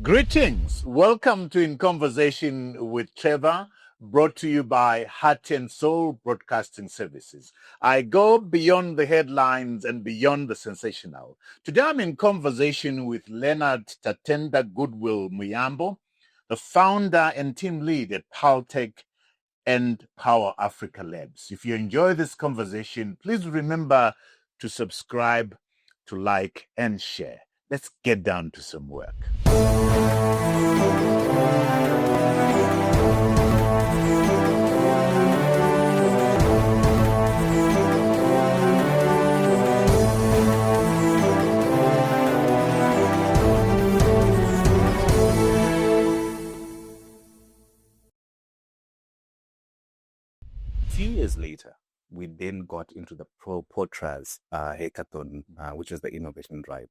Greetings. Welcome to In Conversation with Trevor, brought to you by Heart and Soul Broadcasting Services. I go beyond the headlines and beyond the sensational. Today I'm in conversation with Leonard Muyambo, the founder and team lead at Paltech Power Africa Labs. If you enjoy this conversation, please remember to subscribe, to like, and share. Let's get down to some work. Few years later, we then got into the POTRAZ hackathon, which was the innovation drive.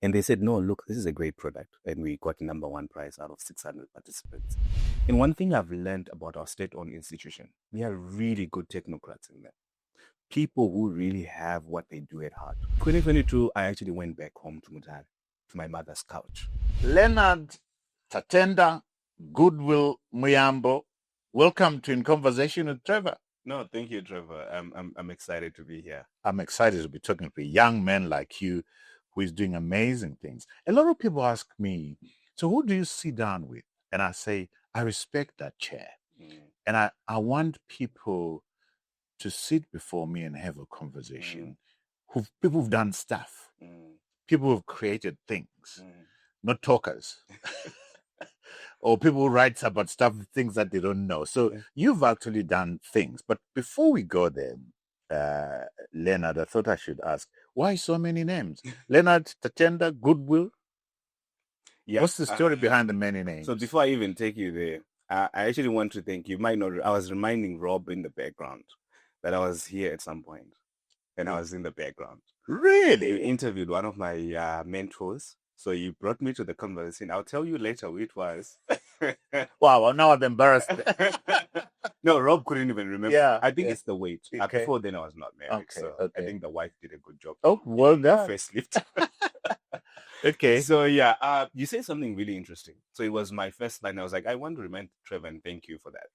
And they said, no, look, this is a great product. And we got number one prize out of 600 participants. And one thing I've learned about our state-owned institution, we are really good technocrats in there. People who really have what they do at heart. 2022, I actually went back home to Mutare, to my mother's couch. Leonard Muyambo, welcome to In Conversation with Trevor. No, thank you, Trevor. I'm excited to be here. I'm excited to be talking to a young man like you who is doing amazing things. A lot of people ask me, so who do you sit down with? And I say, I respect that chair. And I want people to sit before me and have a conversation. People who've done stuff. People who've created things, not talkers. Or people who write about things that they don't know. So you've actually done things. But before we go there, Leonard, I thought I should ask, why so many names? Leonard, Tatenda, Goodwill? Yeah. What's the story behind the many names? So before I even take you there, I actually want to thank you. Might not. I was reminding Rob in the background that I was here at some point, and I was in the background. Really? He interviewed one of my mentors. So you brought me to the conversation. I'll tell you later who it was. Wow, now I'm embarrassed. No, Rob couldn't even remember. Yeah, I think it's the weight. Okay. Before then, I was not married. Okay, so okay. I think the wife did a good job. Oh, well done. Facelift. Okay. So yeah, you said something really interesting. So it was my first line. I was like, I want to remind Trevor and thank you for that.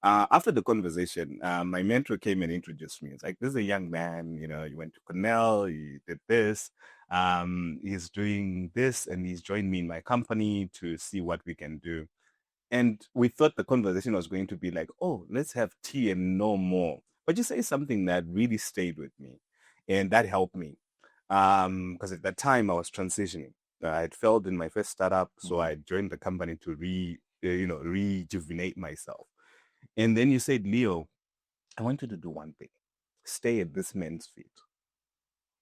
After the conversation, my mentor came and introduced me. It's like, this is a young man, you went to Cornell, you did this, he's doing this, and he's joined me in my company to see what we can do. And we thought the conversation was going to be like, oh, let's have tea and know more. But you say something that really stayed with me, and that helped me. Because at that time I was transitioning. I had failed in my first startup, so I joined the company to rejuvenate myself. And then you said, Leo, I want you to do one thing. Stay at this man's feet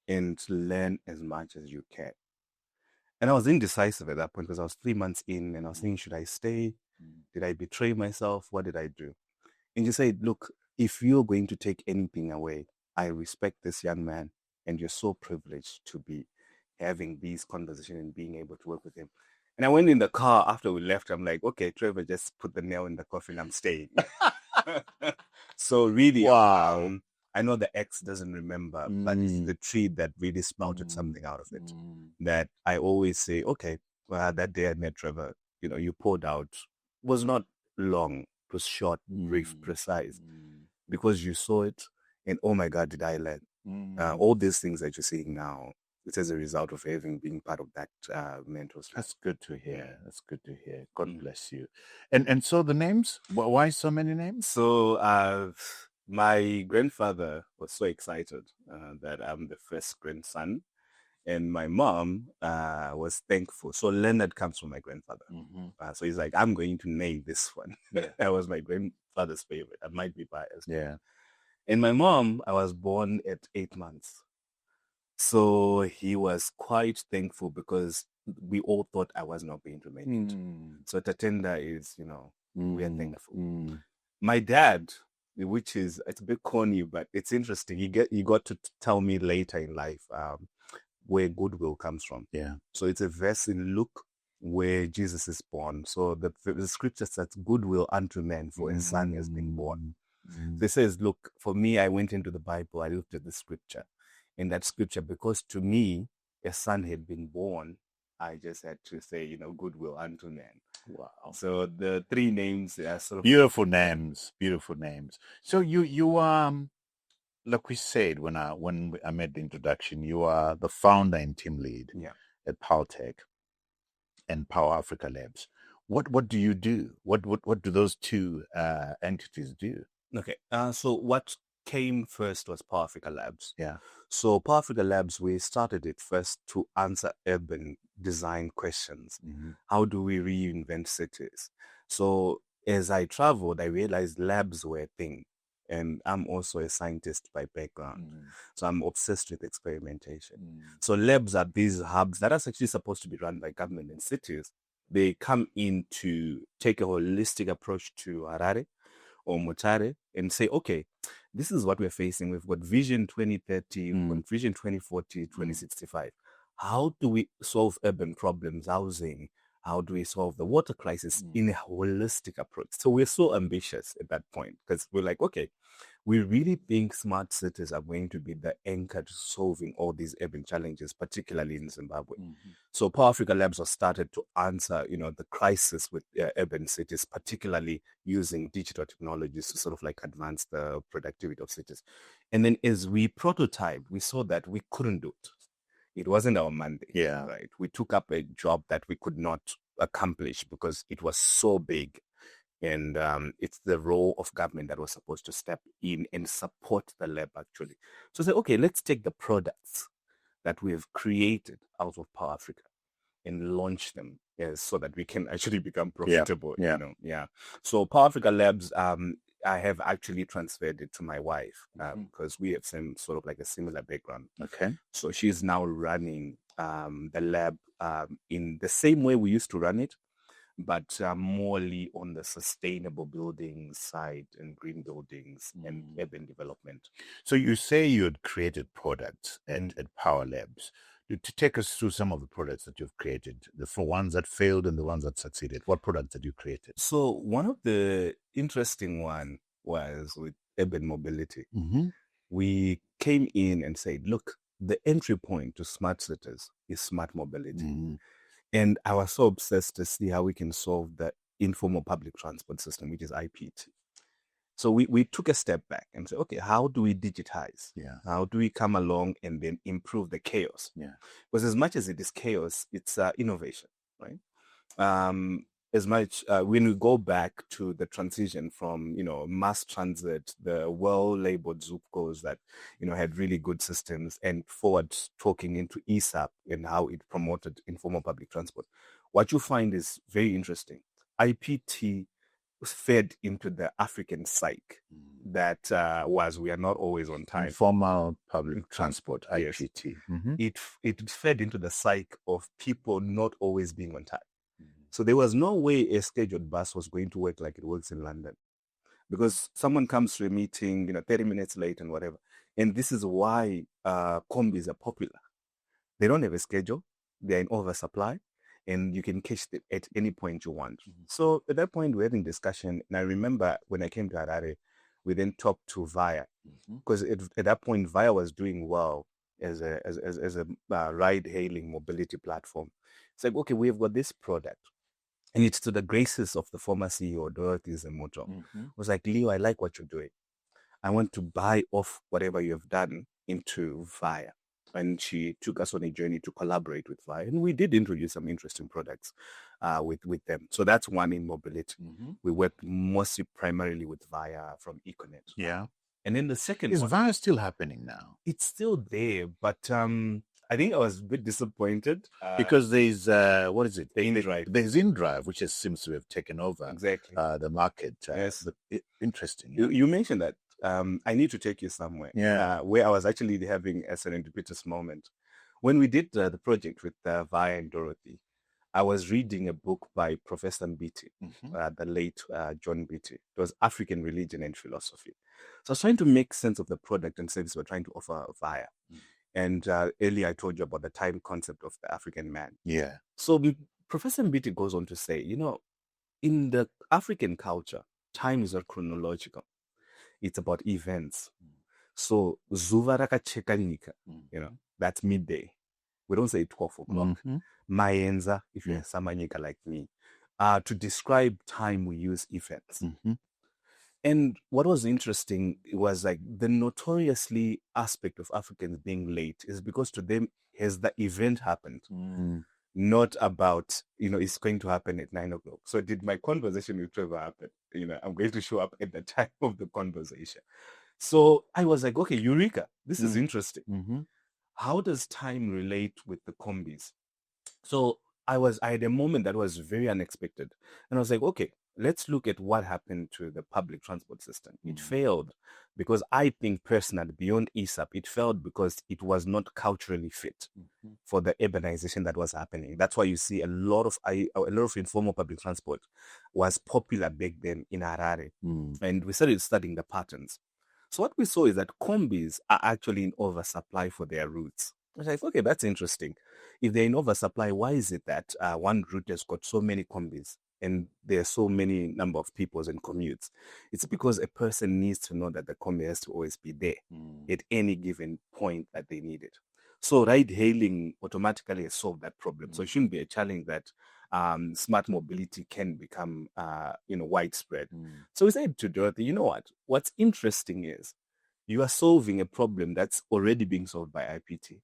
and learn as much as you can. And I was indecisive at that point because I was 3 months in and I was thinking, should I stay? Did I betray myself? What did I do? And you said, look, if you're going to take anything away, I respect this young man and you're so privileged to be having these conversations and being able to work with him. And I went in the car after we left. I'm like, okay, Trevor, just put the nail in the coffin. I'm staying. So really, wow. I know the X doesn't remember, but it's the tree that really sprouted something out of it. That I always say, okay, well, that day I met Trevor, you poured out. It was not long. It was short, brief, precise. Because you saw it and, oh my God, did I learn? All these things that you're seeing now, it's as a result of having been part of that mentorship. That's good to hear. That's good to hear. God bless you. And so the names, why so many names? So my grandfather was so excited that I'm the first grandson. And my mom was thankful. So Leonard comes from my grandfather. So he's like, I'm going to name this one. That was my grandfather's favorite. I might be biased. Yeah. And my mom, I was born at 8 months. So he was quite thankful because we all thought I was not going to make it. So Tatenda is, we are thankful. My dad, which is, it's a bit corny, but it's interesting. He got to tell me later in life where goodwill comes from. Yeah. So it's a verse in Luke where Jesus is born. So the scripture says, goodwill unto men, for a son has been born. So it says, look, for me, I went into the Bible, I looked at the scripture. In that scripture, because to me, a son had been born, I just had to say, goodwill unto man. Wow. So the three names are sort of beautiful names. So you like we said when I made the introduction, you are the founder and team lead at Paltech and Power Africa Labs. What do you do? What do those two entities do? Okay. So what came first was Power Africa Labs. Yeah. So Power Africa Labs, we started it first to answer urban design questions. Mm-hmm. How do we reinvent cities? So as I traveled, I realized labs were a thing. And I'm also a scientist by background. So I'm obsessed with experimentation. So labs are these hubs that are actually supposed to be run by government and cities. They come in to take a holistic approach to Harare or Mutare and say, okay, this is what we're facing. We've got Vision 2030, we've got Vision 2040, 2065. How do we solve urban problems, housing? How do we solve the water crisis in a holistic approach? So we're so ambitious at that point because we're like, okay, we really think smart cities are going to be the anchor to solving all these urban challenges, particularly in Zimbabwe. So Power Africa Labs was started to answer, the crisis with urban cities, particularly using digital technologies to sort of like advance the productivity of cities. And then as we prototyped, we saw that we couldn't do it. It wasn't our mandate. Yeah. Right. We took up a job that we could not accomplish because it was so big. And it's the role of government that was supposed to step in and support the lab, actually. So say, okay, let's take the products that we have created out of Power Africa and launch them so that we can actually become profitable. Yeah. So Power Africa Labs, I have actually transferred it to my wife because we have some sort of like a similar background. Okay. So she's now running the lab in the same way we used to run it, but morely on the sustainable building side and green buildings and urban development. So you say you had created products at Power Labs. To take us through some of the products that you've created, the ones that failed and the ones that succeeded. What products did you create? So one of the interesting one was with urban mobility. We came in and said, look, the entry point to smart cities is smart mobility. And I was so obsessed to see how we can solve the informal public transport system, which is IPT. So we took a step back and said, okay, how do we digitize? How do we come along and then improve the chaos? Because as much as it is chaos, it's innovation, right? As much when we go back to the transition from mass transit, the well-labeled Zupcos that had really good systems, and forward talking into ESAP and how it promoted informal public transport, what you find is very interesting. IPT was fed into the African psyche that we are not always on time. Informal public transport, IPT. It fed into the psyche of people not always being on time. So there was no way a scheduled bus was going to work like it works in London, because someone comes to a meeting, 30 minutes late and whatever. And this is why combis are popular. They don't have a schedule. They're in oversupply, and you can catch them at any point you want. So at that point, we're having discussion. And I remember when I came to Harare, we then talked to Vaya, because at that point, Vaya was doing well as a ride-hailing mobility platform. It's like, okay, we've got this product. And it's to the graces of the former CEO, Dorothy Zemoto. I was like, Leo, I like what you're doing. I want to buy off whatever you have done into Vaya. And she took us on a journey to collaborate with Vaya. And we did introduce some interesting products with them. So that's one in mobility. We worked mostly primarily with Vaya from Econet. Yeah. And then the second Is one. Vaya still happening now? It's still there, but I think I was a bit disappointed. Because there's, what is it? InDrive. There's InDrive, which seems to have taken over the market. Yes. Interesting. You mentioned that. I need to take you somewhere where I was actually having a serendipitous moment. When we did the project with Vaya and Dorothy, I was reading a book by Professor Mbiti, the late John Mbiti. It was African Religion and Philosophy. So I was trying to make sense of the product and service we're trying to offer Vaya. And earlier I told you about the time concept of the African man. Yeah. So Professor Mbiti goes on to say, in the African culture, time is not chronological. It's about events. So zuva rakacheka nyika, that's midday. We don't say 12 o'clock. Mayenza, if you're a Samanyika like me. To describe time, we use events. And what was interesting was like the notoriously aspect of Africans being late is because to them, has the event happened, not about, it's going to happen at 9 o'clock. So did my conversation with Trevor happen? I'm going to show up at the time of the conversation. So I was like, okay, Eureka, this is interesting. How does time relate with the combis? So I had a moment that was very unexpected. And I was like, okay, let's look at what happened to the public transport system. It failed because I think personally, beyond ESAP, it failed because it was not culturally fit for the urbanization that was happening. That's why you see a lot of informal public transport was popular back then in Harare. And we started studying the patterns. So what we saw is that combis are actually in oversupply for their routes. I was like, okay, that's interesting. If they're in oversupply, why is it that one route has got so many combis and there are so many number of people and commutes? It's because a person needs to know that the combi has to always be there at any given point that they need it. So ride-hailing automatically has solved that problem. So it shouldn't be a challenge that smart mobility can become, widespread. So we said to Dorothy, you know what? What's interesting is you are solving a problem that's already being solved by IPT.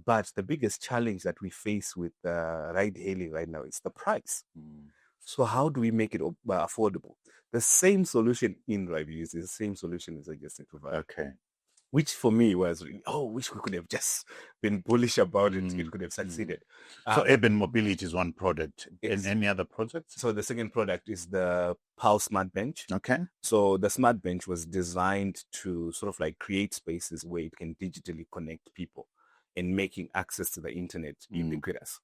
But the biggest challenge that we face with ride-hailing right now is the price. So how do we make it affordable? The same solution InDrive uses, the same solution as I just provided. Okay. Which for me was really, wish we could have just been bullish about it. It could have succeeded. So urban mobility is one product. And any other projects? So the second product is the PAL Smart Bench. Okay. So the Smart Bench was designed to sort of like create spaces where it can digitally connect people and making access to the internet ubiquitous.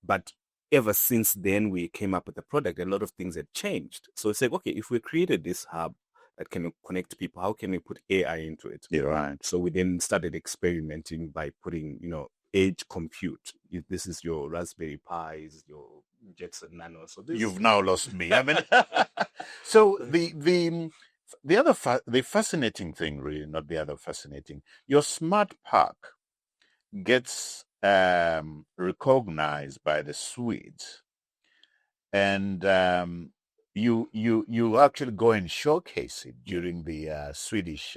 But ever since then, we came up with the product, a lot of things had changed. So it's like, okay, if we created this hub that can connect people, how can we put AI into it? You're right. So we then started experimenting by putting, edge compute. This is your Raspberry Pis, your Jetson Nano. So you've now lost me. I mean, so the fascinating thing, really, not the other fascinating, your smart park gets recognized by the Swedes, and you actually go and showcase it during the Swedish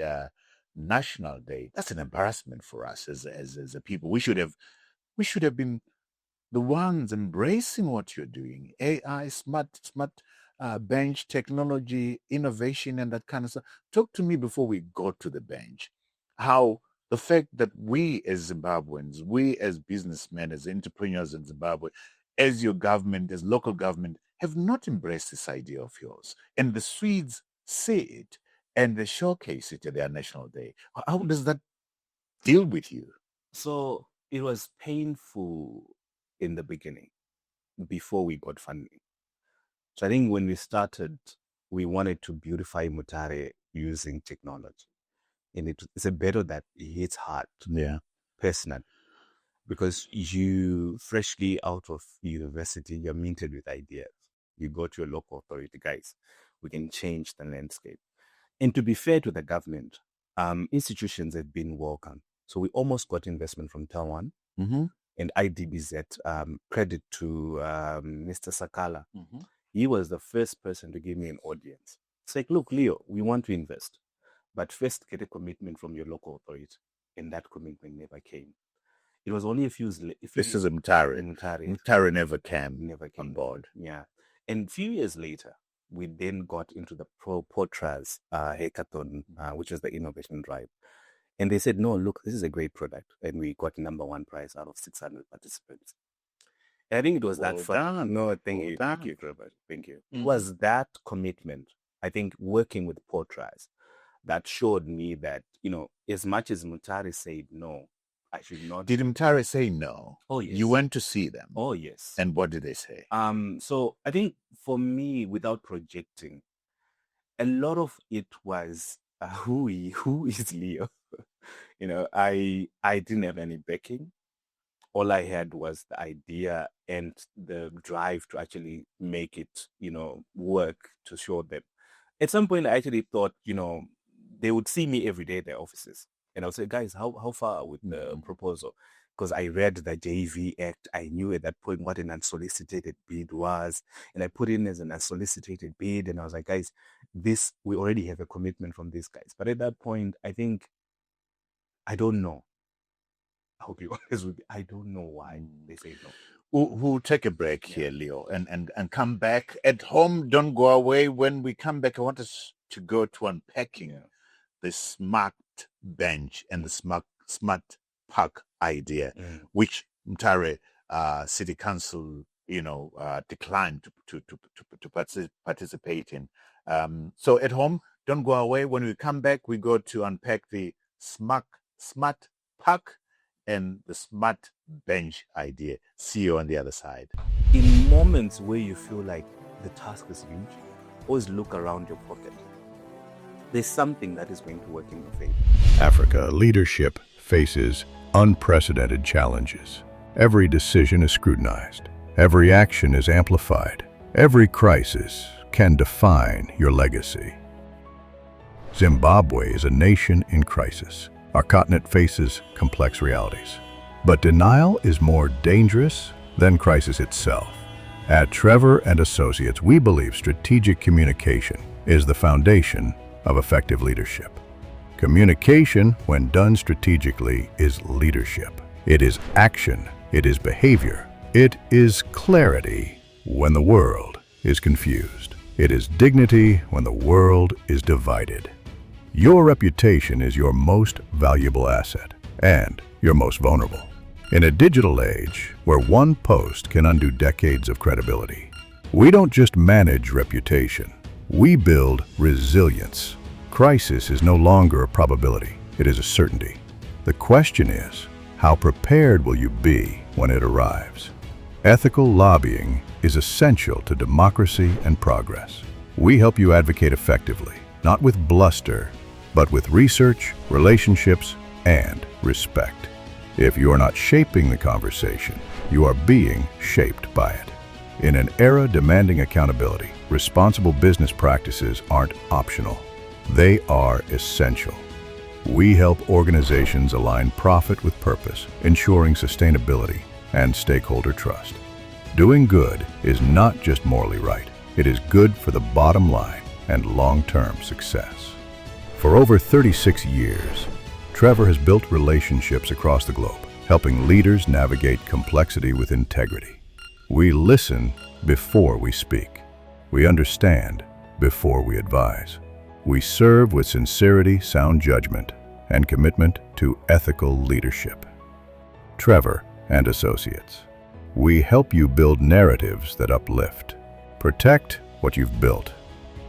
National Day. That's an embarrassment for us as a people. We should have been the ones embracing what you're doing. AI, smart bench technology, innovation, and that kind of stuff. Talk to me before we go to the bench. How the fact that we as Zimbabweans, we as businessmen, as entrepreneurs in Zimbabwe, as your government, as local government, have not embraced this idea of yours. And the Swedes see it and they showcase it at their National Day. How does that deal with you? So it was painful in the beginning before we got funding. So I think when we started, we wanted to beautify Mutare using technology. And it's a battle that hits hard. Yeah. Personally. Because you freshly out of university, you're minted with ideas. You go to your local authority, guys, we can change the landscape. And to be fair to the government, institutions have been welcome. So we almost got investment from Taiwan and IDBZ, credit to Mr. Sakala. He was the first person to give me an audience. It's like, look, Leo, we want to invest, but first get a commitment from your local authority. And that commitment never came. It was only a few years. This is Mutare. Mutare never came on board. Yeah. And a few years later, we then got into the POTRAZ hackathon, which was the innovation drive. And they said, no, look, this is a great product. And we got number one prize out of 600 participants. And I think it was Well done. No, thank you. Thank you, Trevor. Thank you. It was that commitment, I think, working with POTRAZ, that showed me that, as much as Mutare said no, I should not. Did Mutare say no? Oh, yes. You went to see them? Oh, yes. And what did they say? So I think for me, without projecting, a lot of it was who is Leo? I didn't have any backing. All I had was the idea and the drive to actually make it, work to show them. At some point, I actually thought, they would see me every day at their offices. And I would say, guys, how far with the proposal? because I read the JV Act. I knew at that point what an unsolicited bid was, and I put in as an unsolicited bid, and I was like, guys, we already have a commitment from these guys. But at that point, I think, I don't know. I'll be honest with you, I don't know why they say no. We'll take a break here, Leo, and come back. At home, don't go away. When we come back, I want us to go to unpacking the smart bench and the smart park idea, which Mtare City Council, declined to participate in. So at home, don't go away. When we come back, we go to unpack the smart park and the smart bench idea. See you on the other side. In moments where you feel like the task is huge, always look around your pocket. There's something that is going to work in your favor. Africa leadership faces unprecedented challenges. Every decision is scrutinized. Every action is amplified. Every crisis can define your legacy. Zimbabwe is a nation in crisis. Our continent faces complex realities. But denial is more dangerous than crisis itself. At Trevor and Associates, we believe strategic communication is the foundation of effective leadership. Communication, when done strategically, is leadership. It is action. It is behavior. It is clarity when the world is confused. It is dignity when the world is divided. Your reputation is your most valuable asset and your most vulnerable. In a digital age where one post can undo decades of credibility, we don't just manage reputation, we build resilience. Crisis is no longer a probability, it is a certainty. The question is, how prepared will you be when it arrives? Ethical lobbying is essential to democracy and progress. We help you advocate effectively, not with bluster, but with research, relationships, and respect. If you are not shaping the conversation, you are being shaped by it. In an era demanding accountability, responsible business practices aren't optional. They are essential. We help organizations align profit with purpose, ensuring sustainability and stakeholder trust. Doing good is not just morally right, it is good for the bottom line and long-term success. For over 36 years, Trevor has built relationships across the globe, helping leaders navigate complexity with integrity. We listen before we speak. We understand before we advise. We serve with sincerity, sound judgment, and commitment to ethical leadership. Trevor and Associates. We help you build narratives that uplift. Protect what you've built.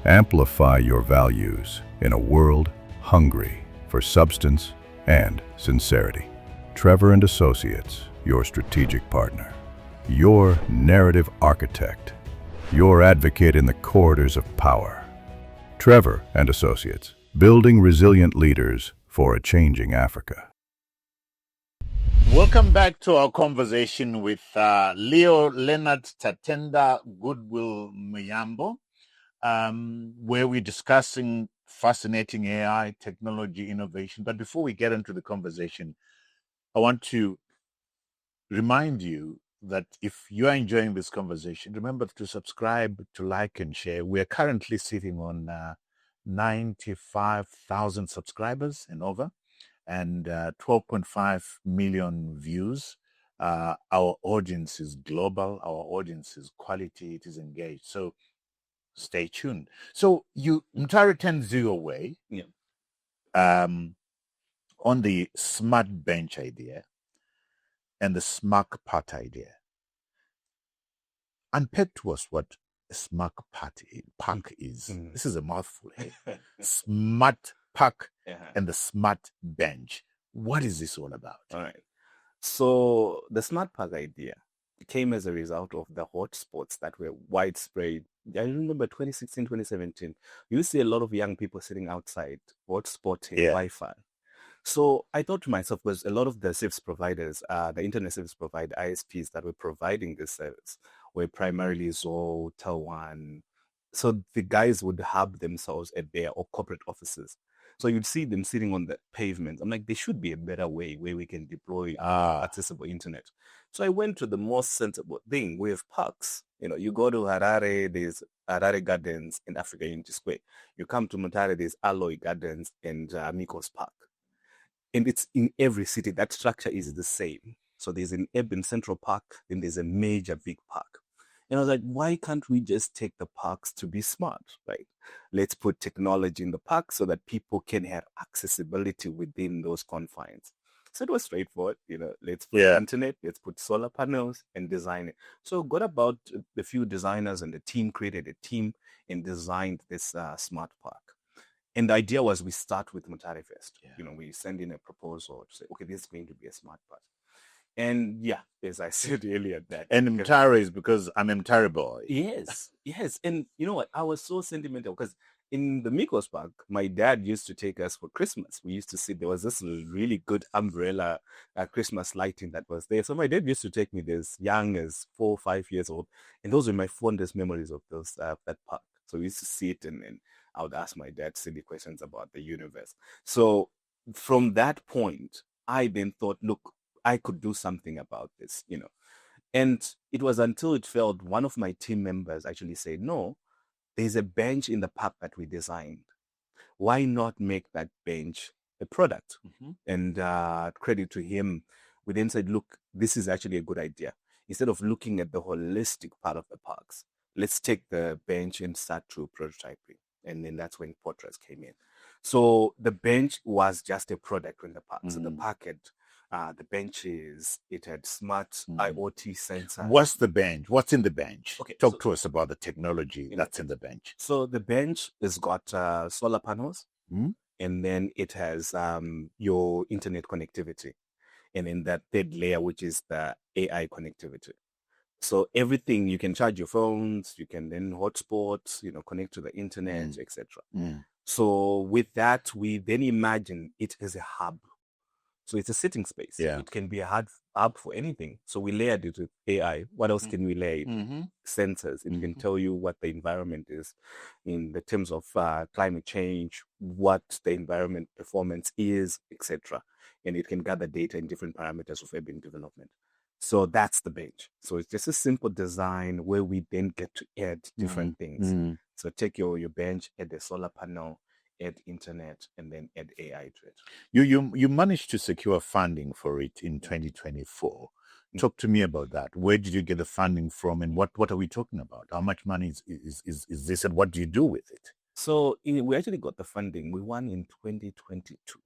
Amplify your values in a world hungry for substance and sincerity. Trevor and Associates, your strategic partner, your narrative architect, your advocate in the corridors of power. Trevor and Associates, building resilient leaders for a changing Africa. Welcome back to our conversation with Leonard Goodwill Muyambo, where we're discussing fascinating AI, technology, innovation. But before we get into the conversation, I want to remind you that if you are enjoying this conversation, remember to subscribe, to like, and share. We're currently sitting on 95,000 subscribers and over, and 12.5 million views. Our audience is global. Our audience is quality. It is engaged. So stay tuned. So Mtare turns you away on the smart bench idea and the smart part idea. Unpack to us what a smart park is. This is a mouthful. Smart park and the smart bench. What is this all about? All right. So the smart park idea came as a result of the hotspots that were widespread. I remember 2016, 2017. You see a lot of young people sitting outside hotspotting Wi-Fi. So I thought to myself, because a lot of the service providers, the internet service provider, ISPs that were providing this service were primarily Zoho, Tel1. So the guys would hub themselves at their or corporate offices. So you'd see them sitting on the pavement. I'm like, there should be a better way where we can deploy accessible internet. So I went to the most sensible thing. We have parks. You go to Harare, there's Harare Gardens in Africa Unity Square. You come to Mutare, there's Alloy Gardens and Mikos Park. And it's in every city. That structure is the same. So there's an urban central park, then there's a major big park. And I was like, why can't we just take the parks to be smart, right? Let's put technology in the park so that people can have accessibility within those confines. So it was straightforward, let's put internet, let's put solar panels and design it. So got about a few designers and the team created a team and designed this smart park. And the idea was we start with Mutare first. We send in a proposal to say, okay, this is going to be a smart park. And yeah, as I said earlier, that. And Mutare is because I'm a Mutare boy. Yes. And you know what? I was so sentimental because in the Mikos Park, my dad used to take us for Christmas. We used to see there was this really good umbrella Christmas lighting that was there. So my dad used to take me as young as 4 or 5 years old. And those were my fondest memories of that park. So we used to see it and I would ask my dad silly questions about the universe. So from that point, I then thought, look, I could do something about this, And it was until it felt one of my team members actually said, no, there's a bench in the park that we designed. Why not make that bench a product? And credit to him, we then said, look, this is actually a good idea. Instead of looking at the holistic part of the parks, let's take the bench and start to prototyping. And then that's when POTRAZ came in. So the bench was just a product in the park. So the park had the benches, it had smart IoT sensors. What's the bench? What's in the bench? Okay, Talk to us about the technology that's in the bench. So the bench has got solar panels, and then it has your internet connectivity. And then that third layer, which is the AI connectivity. So everything, you can charge your phones, you can then hotspot, connect to the internet, etc. So with that, we then imagine it as a hub. So it's a sitting space. Yeah. It can be a hub for anything. So we layered it with AI. What else can we layer it? Sensors. It can tell you what the environment is in the terms of climate change, what the environment performance is, etc. And it can gather data in different parameters of urban development. So that's the bench. So it's just a simple design where we then get to add different things. So take your bench, add the solar panel, add internet, and then add AI to it. You managed to secure funding for it in 2024. Talk to me about that. Where did you get the funding from, and what are we talking about? How much money is this, and what do you do with it? So we actually got the funding. We won in 2022.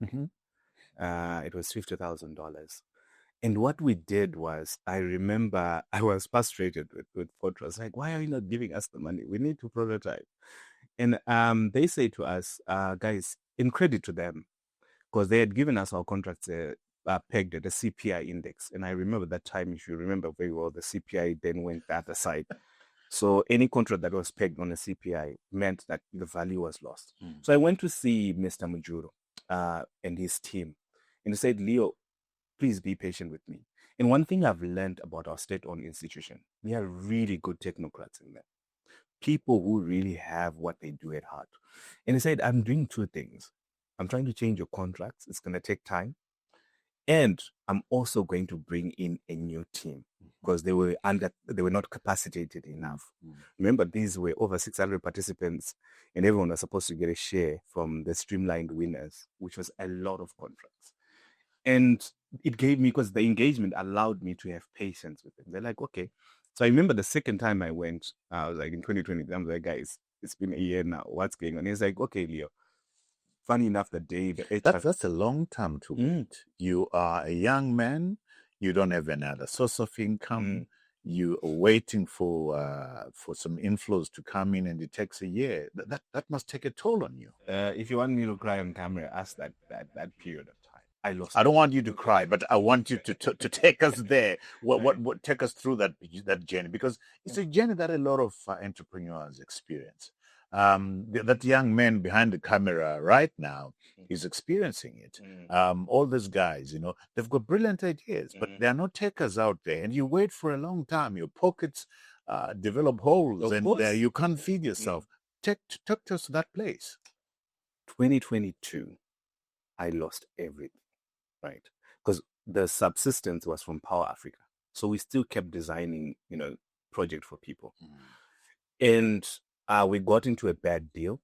It was $50,000. And what we did was, I remember I was frustrated with POTRAZ. Like, why are you not giving us the money? We need to prototype. And they say to us, guys, in credit to them, because they had given us our contracts pegged at the CPI index. And I remember that time, if you remember very well, the CPI then went the other side. So any contract that was pegged on a CPI meant that the value was lost. So I went to see Mr. Mujuru and his team. And he said, Leo, please be patient with me. And one thing I've learned about our state-owned institution, we are really good technocrats in there. People who really have what they do at heart. And he said, I'm doing two things. I'm trying to change your contracts. It's going to take time. And I'm also going to bring in a new team because they were not capacitated enough. Remember, these were over 600 participants and everyone was supposed to get a share from the streamlined winners, which was a lot of contracts. And it gave me, because the engagement allowed me to have patience with them. They're like, okay. So I remember the second time I went, I was like in 2020, I was like, guys, it's been a year now. What's going on? He's like, okay, Leo. Funny enough, the day that's a long time to wait. You are a young man. You don't have another source of income. You are waiting for some inflows to come in, and it takes a year. That must take a toll on you. If you want me to cry on camera, ask that period of time. I don't want you to cry, but I want you to take us there. What take us through that journey, because it's a journey that a lot of entrepreneurs experience. That young man behind the camera right now is experiencing it. All these guys, they've got brilliant ideas, but there are no takers out there, and you wait for a long time. Your pockets develop holes, and you can't feed yourself. Talk to us to that place. 2022, I lost everything, right? Because the subsistence was from Power Africa. So we still kept designing, project for people. And we got into a bad deal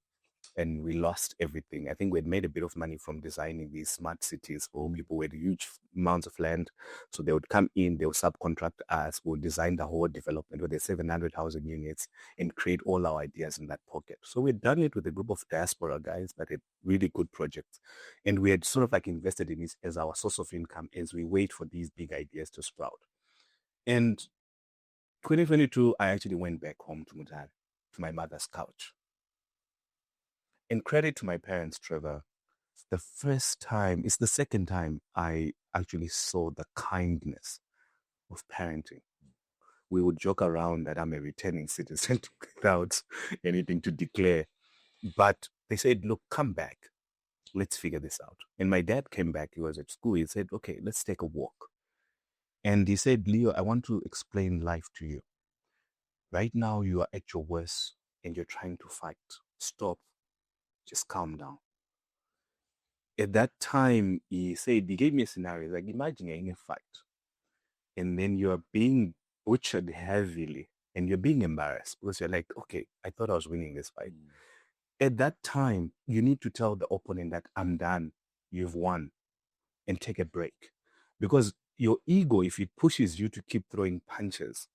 and we lost everything. I think we had made a bit of money from designing these smart cities for people with huge amounts of land. So they would come in, they would subcontract us, we'll design the whole development with the 700,000 units and create all our ideas in that pocket. So we'd done it with a group of diaspora guys that had really good projects. And we had sort of like invested in it as our source of income as we wait for these big ideas to sprout. And 2022, I actually went back home to Mutare, to my mother's couch. And credit to my parents, Trevor, it's the second time I actually saw the kindness of parenting. We would joke around that I'm a returning citizen without anything to declare. But they said, look, come back. Let's figure this out. And my dad came back. He was at school. He said, okay, let's take a walk. And he said, Leo, I want to explain life to you. Right now, you are at your worst and you're trying to fight. Stop. Just calm down. At that time, he gave me a scenario. Like, imagine you're in a fight and then you're being butchered heavily and you're being embarrassed because you're like, okay, I thought I was winning this fight. At that time, you need to tell the opponent that I'm done. You've won, and take a break. Because your ego, if it pushes you to keep throwing punches,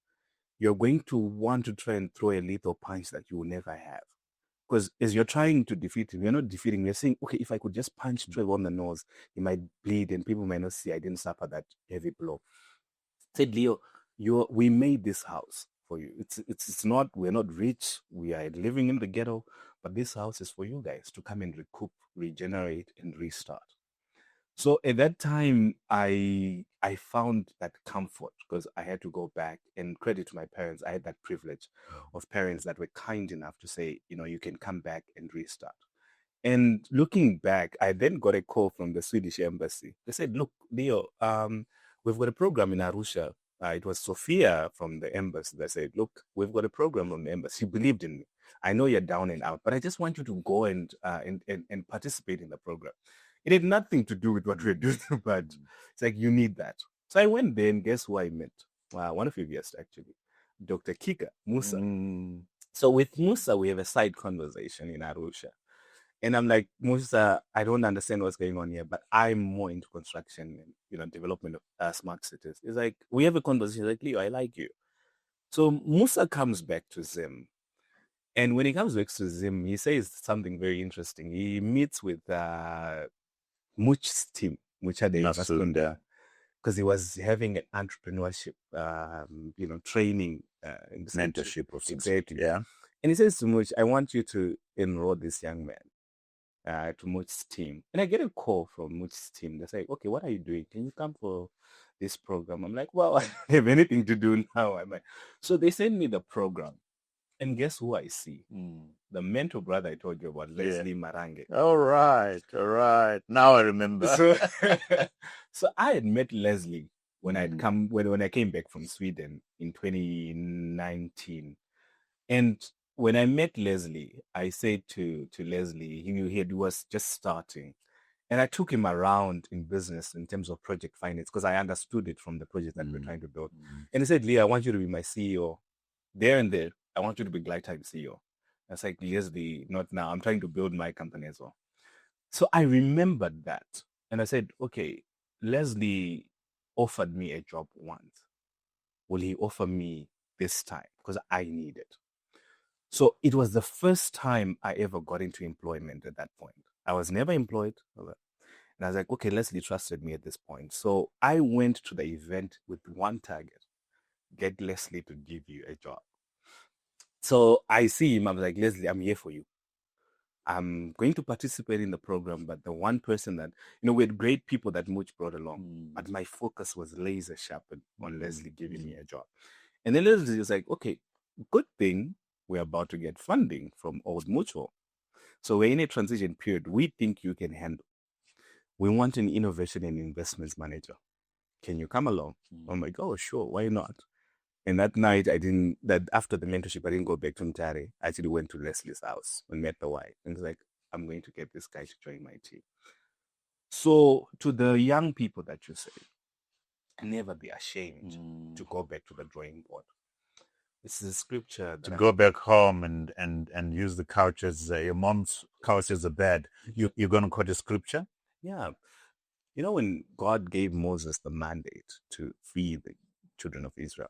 you're going to want to try and throw a lethal punch that you will never have. Because as you're trying to defeat him, you're not defeating him. You're saying, okay, if I could just punch Trevor on the nose, he might bleed and people might not see I didn't suffer that heavy blow. Said, Leo, we made this house for you. It's not, we're not rich. We are living in the ghetto, but this house is for you guys to come and recoup, regenerate, and restart. So at that time, I found that comfort because I had to go back, and credit to my parents, I had that privilege of parents that were kind enough to say, you can come back and restart. And looking back, I then got a call from the Swedish embassy. They said, look, Leo, we've got a program in Arusha. It was Sophia from the embassy that said, look, we've got a program from the embassy. She believed in me. I know you're down and out, but I just want you to go and participate in the program. It had nothing to do with what we're doing, but it's like, you need that. So I went there and guess who I met? Wow, one of your guests, actually, Dr. Kika Musa. So with Musa, we have a side conversation in Arusha. And I'm like, Musa, I don't understand what's going on here, but I'm more into construction and, development of smart cities. It's like, we have a conversation like, Leo, I like you. So Musa comes back to Zim. And when he comes back to Zim, he says something very interesting. He meets with Much's team, Much had because he was having an entrepreneurship, training, mentorship of exactly. Yeah. And he says to Much, I want you to enroll this young man to Much's team. And I get a call from Much's team. They say, okay, what are you doing? Can you come for this program? I'm like, well, I don't have anything to do now. So they send me the program. And guess who I see? The mentor brother I told you about, Leslie Marange. All right. Now I remember. So I had met Leslie when when I came back from Sweden in 2019. And when I met Leslie, I said to Leslie, he was just starting. And I took him around in business in terms of project finance because I understood it from the project that we're trying to build. And he said, Leah, I want you to be my CEO. There and there, I want you to be Glidetime CEO. I was like, Leslie, not now. I'm trying to build my company as well. So I remembered that. And I said, okay, Leslie offered me a job once. Will he offer me this time? Because I need it. So it was the first time I ever got into employment at that point. I was never employed. And I was like, okay, Leslie trusted me at this point. So I went to the event with one target: get Leslie to give you a job. So I see him. I'm like, Leslie, I'm here for you. I'm going to participate in the program, but the one person that, we had great people that Much brought along, but my focus was laser sharpened on Leslie giving me a job. And then Leslie was like, okay, good thing we're about to get funding from Old Mutual. So we're in a transition period. We think you can handle. We want an innovation and investments manager. Can you come along? I'm like, oh, sure. Why not? And that night, after the mentorship, I didn't go back to Mtare. I actually went to Leslie's house and met the wife. And it's like, I'm going to get this guy to join my team. So to the young people that you say, never be ashamed to go back to the drawing board. This is a scripture that to go back home and use the couch as your mom's couch as a bed. You're going to quote a scripture? Yeah. You know, when God gave Moses the mandate to free the children of Israel,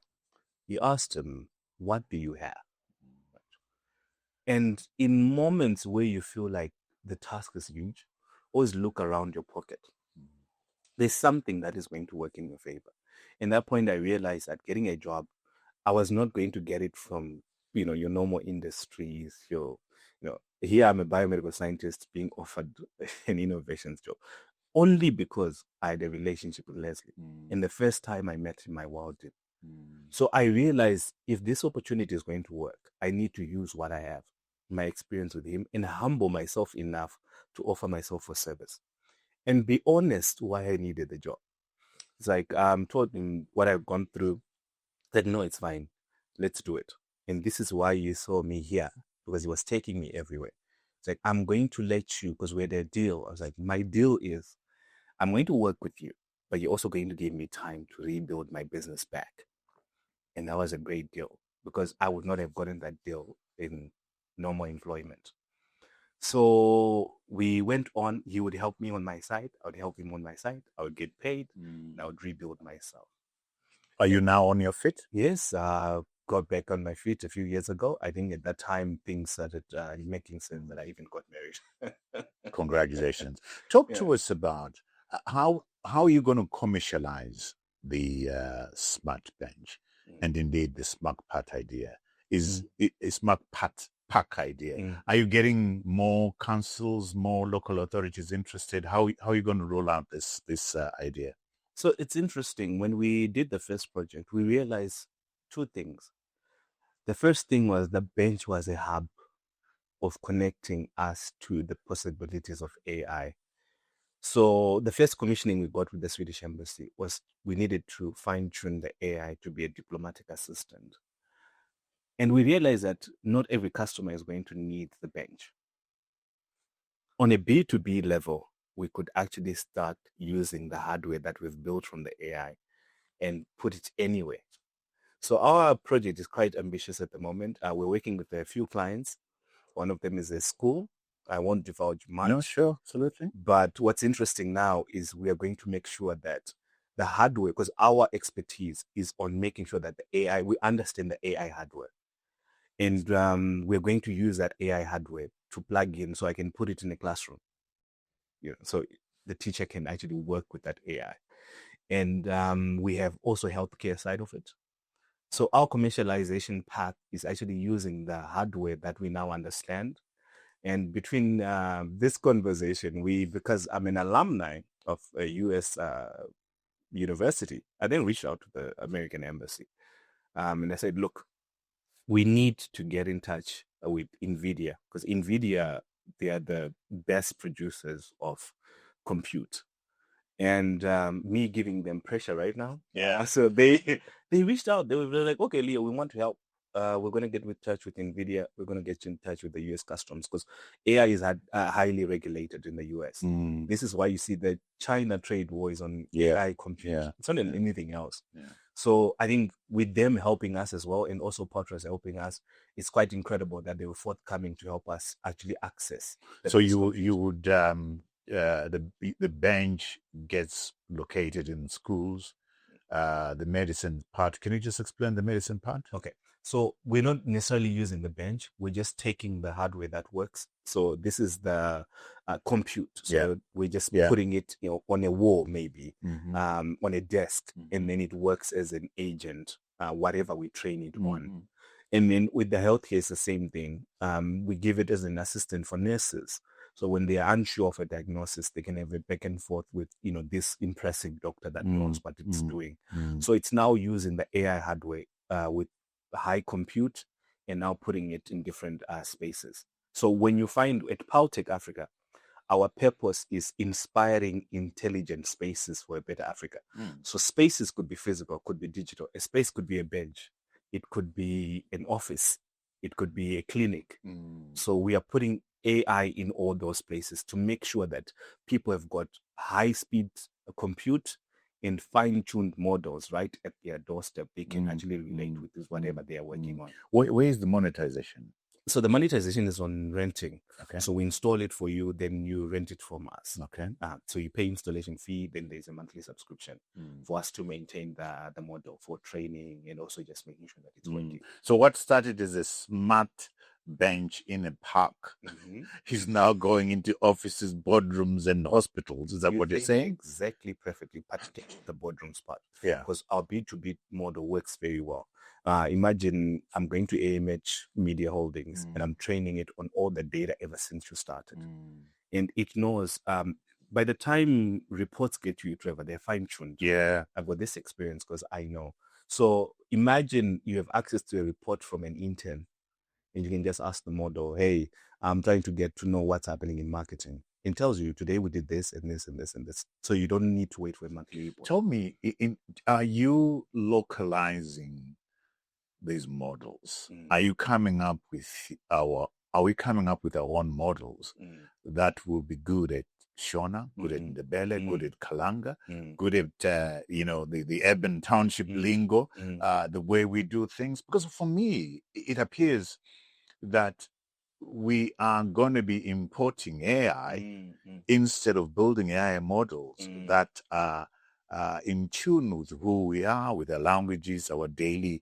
he asked him, what do you have? And in moments where you feel like the task is huge, always look around your pocket. There's something that is going to work in your favor. In that point, I realized that getting a job, I was not going to get it from, your normal industries. Here I'm a biomedical scientist being offered an innovations job only because I had a relationship with Leslie. And the first time I met him, I wowed him. So I realized if this opportunity is going to work, I need to use what I have, my experience with him, and humble myself enough to offer myself for service and be honest why I needed the job. It's like told him what I've gone through, that no, it's fine. Let's do it. And this is why you saw me here, because he was taking me everywhere. It's like, I'm going to let you, because we had a deal. I was like, my deal is I'm going to work with you, but you're also going to give me time to rebuild my business back. And that was a great deal, because I would not have gotten that deal in normal employment. So we went on. He would help me on my side. I would help him on my side. I would get paid. And I would rebuild myself. Are you now on your feet? Yes, got back on my feet a few years ago. I think at that time things started making sense that I even got married. Congratulations. Talk to us about how are you going to commercialize the smart bench and indeed the smart pack idea? Is smart pack idea? Are you getting more councils, more local authorities interested? How are you going to roll out this idea? So it's interesting. When we did the first project, we realized two things. The first thing was the bench was a hub of connecting us to the possibilities of AI. So the first commissioning we got with the Swedish embassy was we needed to fine-tune the AI to be a diplomatic assistant. And we realized that not every customer is going to need the bench. On a B2B level, we could actually start using the hardware that we've built from the AI and put it anywhere. So our project is quite ambitious at the moment. We're working with a few clients. One of them is a school. I won't divulge much. No, sure, absolutely. But what's interesting now is we are going to make sure that the hardware, because our expertise is on making sure that the AI, we understand the AI hardware. And we're going to use that AI hardware to plug in so I can put it in a classroom. So the teacher can actually work with that AI. And we have also healthcare side of it. So our commercialization path is actually using the hardware that we now understand. And between this conversation, because I'm an alumni of a U.S. university, I then reached out to the American embassy. And I said, look, we need to get in touch with NVIDIA, because NVIDIA, they are the best producers of compute. And me giving them pressure right now. Yeah. So they reached out. They were like, okay, Leo, we want to help. We're going to get in touch with NVIDIA. We're going to get in touch with the U.S. Customs, because AI is highly regulated in the U.S. This is why you see the China trade war is on AI compute. Yeah. It's not on anything else. Yeah. So I think with them helping us as well, and also POTRAZ helping us, it's quite incredible that they were forthcoming to help us actually access. So you would the bench gets located in schools. The medicine part. Can you just explain the medicine part? Okay. So we're not necessarily using the bench. We're just taking the hardware that works. So this is the compute. So we're just putting it, on a wall, maybe, on a desk, and then it works as an agent, whatever we train it on. And then with the healthcare, it's the same thing. We give it as an assistant for nurses. So when they are unsure of a diagnosis, they can have a back and forth with, this impressive doctor that knows what it's doing. So it's now using the AI hardware with high compute and now putting it in different spaces. So when you find at Paltech Africa, our purpose is inspiring intelligent spaces for a better Africa. So spaces could be physical, could be digital. A space could be a bench. It could be an office. It could be a clinic. So we are putting AI in all those places to make sure that people have got high-speed compute and fine-tuned models right at their doorstep. They can actually relate with whatever they are working on. Where is the monetization? So the monetization is on renting. Okay. So we install it for you, then you rent it from us. Okay. So you pay installation fee, then there's a monthly subscription for us to maintain the model for training and also just making sure that it's working. So what started as a smart bench in a park is now going into offices, boardrooms, and hospitals. Is that what you're saying? Exactly, perfectly. Particularly the boardrooms part. Yeah. Because our B2B model works very well. Imagine I'm going to AMH Media Holdings and I'm training it on all the data ever since you started. And it knows by the time reports get to you, Trevor, they're fine-tuned. Yeah. I've got this experience because I know. So imagine you have access to a report from an intern and you can just ask the model, hey, I'm trying to get to know what's happening in marketing. It tells you today we did this and this and this and this. So you don't need to wait for a monthly report. Tell me, are you localizing these models? Are you coming up with are we coming up with our own models that will be good at Shona, good at Ndebele, good at Kalanga, good at the urban township lingo, the way we do things? Because for me, it appears that we are going to be importing AI instead of building AI models that are in tune with who we are, with our languages, our daily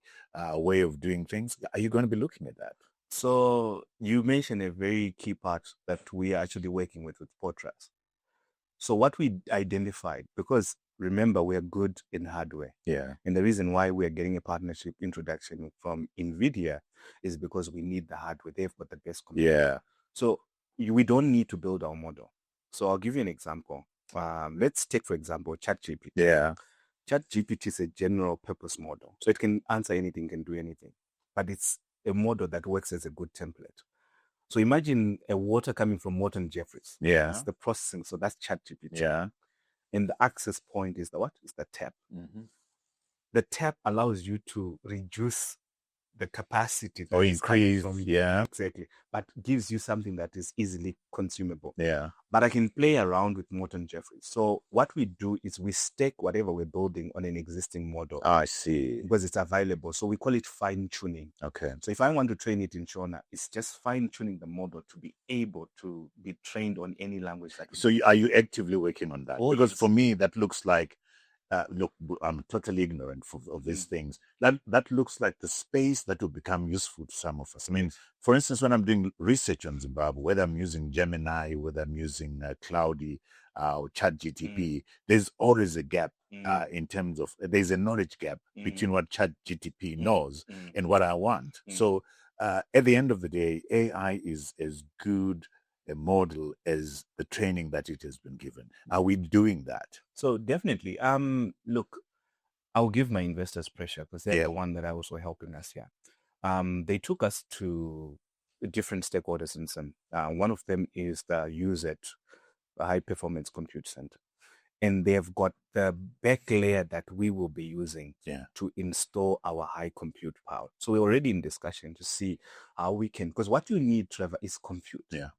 way of doing things. Are you going to be looking at that? So you mentioned a very key part that we are actually working with POTRAZ. So what we identified, because remember, we are good in hardware. Yeah. And the reason why we are getting a partnership introduction from NVIDIA is because we need the hardware. They've got the best computer. Yeah. So we don't need to build our model. So I'll give you an example. Let's take, for example, ChatGPT. Yeah. ChatGPT is a general purpose model. So it can answer anything, can do anything. But it's a model that works as a good template. So imagine a water coming from Morton Jeffries. Yeah. It's the processing. So that's ChatGPT. Yeah. And the access point is the what? Is the tap. The tap allows you to reduce the capacity that Or is coming increase. from it. Yeah. Exactly. But gives you something that is easily consumable. Yeah. But I can play around with Morton Jeffries. So what we do is we stake whatever we're building on an existing model. I see. Because it's available. So we call it fine tuning. Okay. So if I want to train it in Shona, it's just fine tuning the model to be able to be trained on any language. So are you actively working on that? Because for me, that looks like, look, I'm totally ignorant of these things. That looks like the space that will become useful to some of us. I mean, for instance, when I'm doing research on Zimbabwe, whether I'm using Gemini, whether I'm using Cloudy or ChatGPT, there's always a gap in terms of, there's a knowledge gap between what ChatGPT knows and what I want. So at the end of the day, AI is as good a model as the training that it has been given. Are we doing that? So definitely. Look, I'll give my investors pressure because they're the one that are also helping us here. They took us to different stakeholders in some. One of them is the user at a high performance compute center. And they have got the back layer that we will be using to install our high compute power. So we're already in discussion to see how we can, because what you need, Trevor, is compute. Yeah.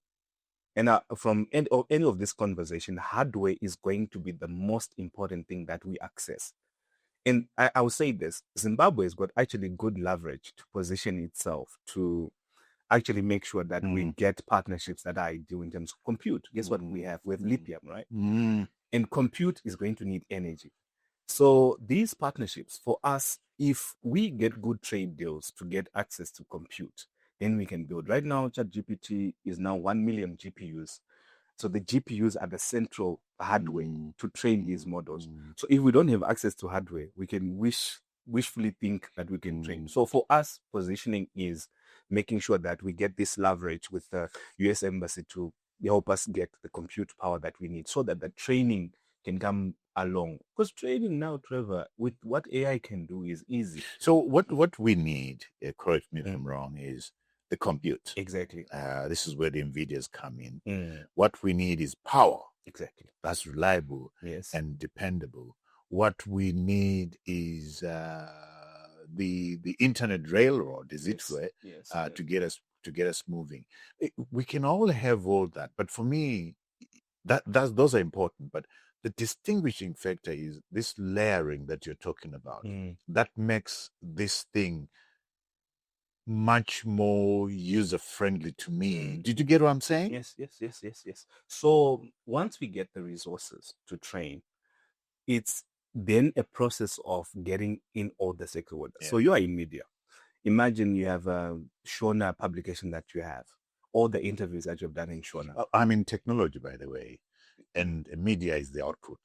And from any of this conversation, hardware is going to be the most important thing that we access. And I will say this, Zimbabwe has got actually good leverage to position itself to actually make sure that we get partnerships that are ideal in terms of compute. Guess what we have? We have lithium, right? And compute is going to need energy. So these partnerships for us, if we get good trade deals to get access to compute, then we can build. Right now, ChatGPT is now 1 million GPUs. So the GPUs are the central hardware to train these models. So if we don't have access to hardware, we can wishfully think that we can train. So for us, positioning is making sure that we get this leverage with the US Embassy to help us get the compute power that we need so that the training can come along. Because training now, Trevor, with what AI can do is easy. So what we need, correct me if I'm wrong, is the compute. Exactly. This is where the NVIDIAs come in. What we need is power. Exactly. That's reliable and dependable. What we need is the internet railroad, to to get us moving. We can all have all that, but for me, those are important. But the distinguishing factor is this layering that you're talking about. That makes this thing much more user friendly to me. Did you get what I'm saying? Yes. So once we get the resources to train, it's then a process of getting in all the stakeholders. Yeah. So you are in media. Imagine you have a Shona publication that you have, all the interviews that you've done in Shona. I'm in technology, by the way, and media is the output.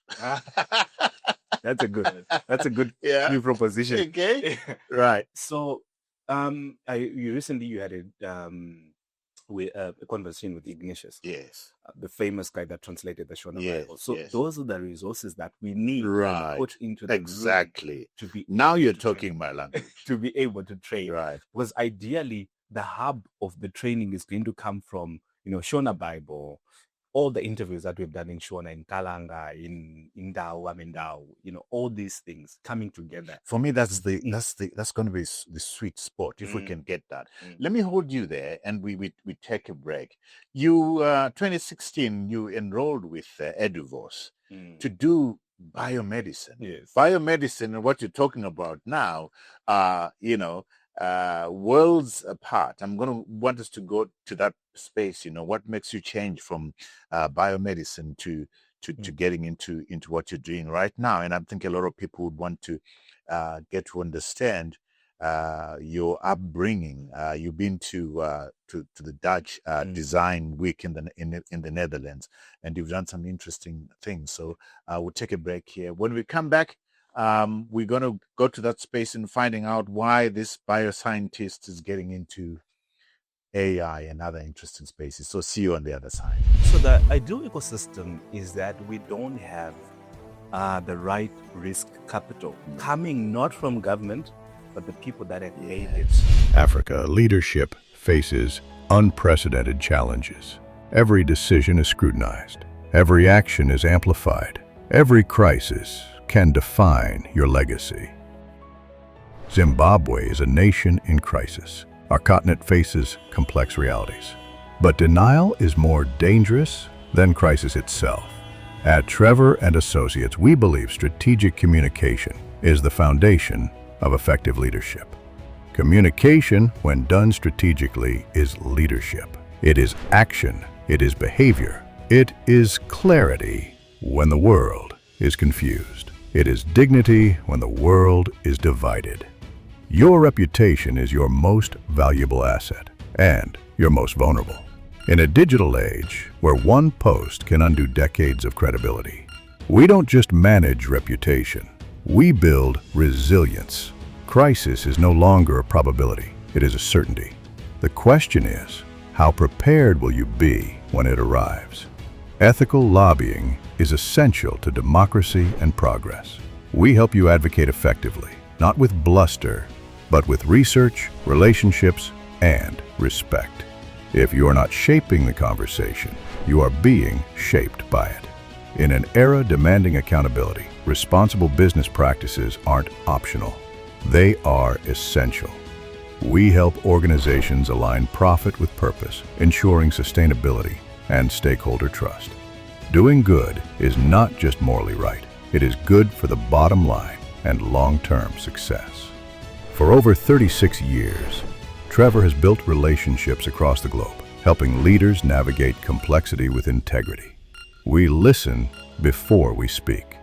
That's a good new proposition. Okay. Right. So recently you had a conversation with Ignatius. Yes. The famous guy that translated the Shona Yes, Bible. So yes. those are the resources that we need Right. to put into the Exactly. to be Now you're talking my language. to be able to train. Right. Because ideally the hub of the training is going to come from, Shona Bible, all the interviews that we've done in Shona, in Kalanga, in Ndau, Amendau, all these things coming together. For me, that's going to be the sweet spot if we can get that. Let me hold you there, and we take a break. You 2016, you enrolled with Eduvos to do biomedicine. Yes. Biomedicine and what you're talking about now, worlds apart. I'm going to want us to go to that space. What makes you change from biomedicine to getting into what you're doing right now? And I think a lot of people would want to get to understand your upbringing. You've been to the Dutch Design Week in the Netherlands, and you've done some interesting things. So we'll take a break here. When we come back, we're going to go to that space and finding out why this bioscientist is getting into AI and other interesting spaces. So see you on the other side. So the ideal ecosystem is that we don't have the right risk capital coming not from government, but the people that have made it. Africa leadership faces unprecedented challenges. Every decision is scrutinized. Every action is amplified. Every crisis can define your legacy. Zimbabwe is a nation in crisis. Our continent faces complex realities. But denial is more dangerous than crisis itself. At Trevor & Associates, we believe strategic communication is the foundation of effective leadership. Communication, when done strategically, is leadership. It is action. It is behavior. It is clarity when the world is confused. It is dignity when the world is divided. Your reputation is your most valuable asset and your most vulnerable. In a digital age where one post can undo decades of credibility, we don't just manage reputation, we build resilience. Crisis is no longer a probability, it is a certainty. The question is, how prepared will you be when it arrives? Ethical lobbying is essential to democracy and progress. We help you advocate effectively, not with bluster, but with research, relationships, and respect. If you are not shaping the conversation, you are being shaped by it. In an era demanding accountability, responsible business practices aren't optional. They are essential. We help organizations align profit with purpose, ensuring sustainability and stakeholder trust. Doing good is not just morally right, it is good for the bottom line and long-term success. For over 36 years, Trevor has built relationships across the globe, helping leaders navigate complexity with integrity. We listen before we speak.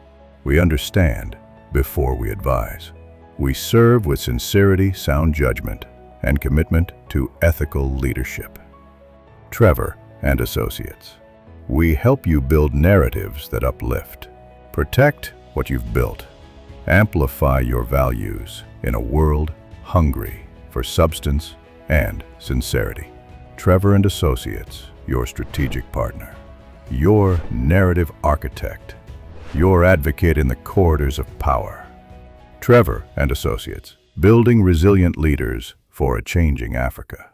We understand before we advise. We serve with sincerity, sound judgment, and commitment to ethical leadership. Trevor & Associates. We help you build narratives that uplift. Protect what you've built. Amplify your values in a world hungry for substance and sincerity. Trevor & Associates, your strategic partner. Your narrative architect. Your advocate in the corridors of power. Trevor & Associates, building resilient leaders for a changing Africa.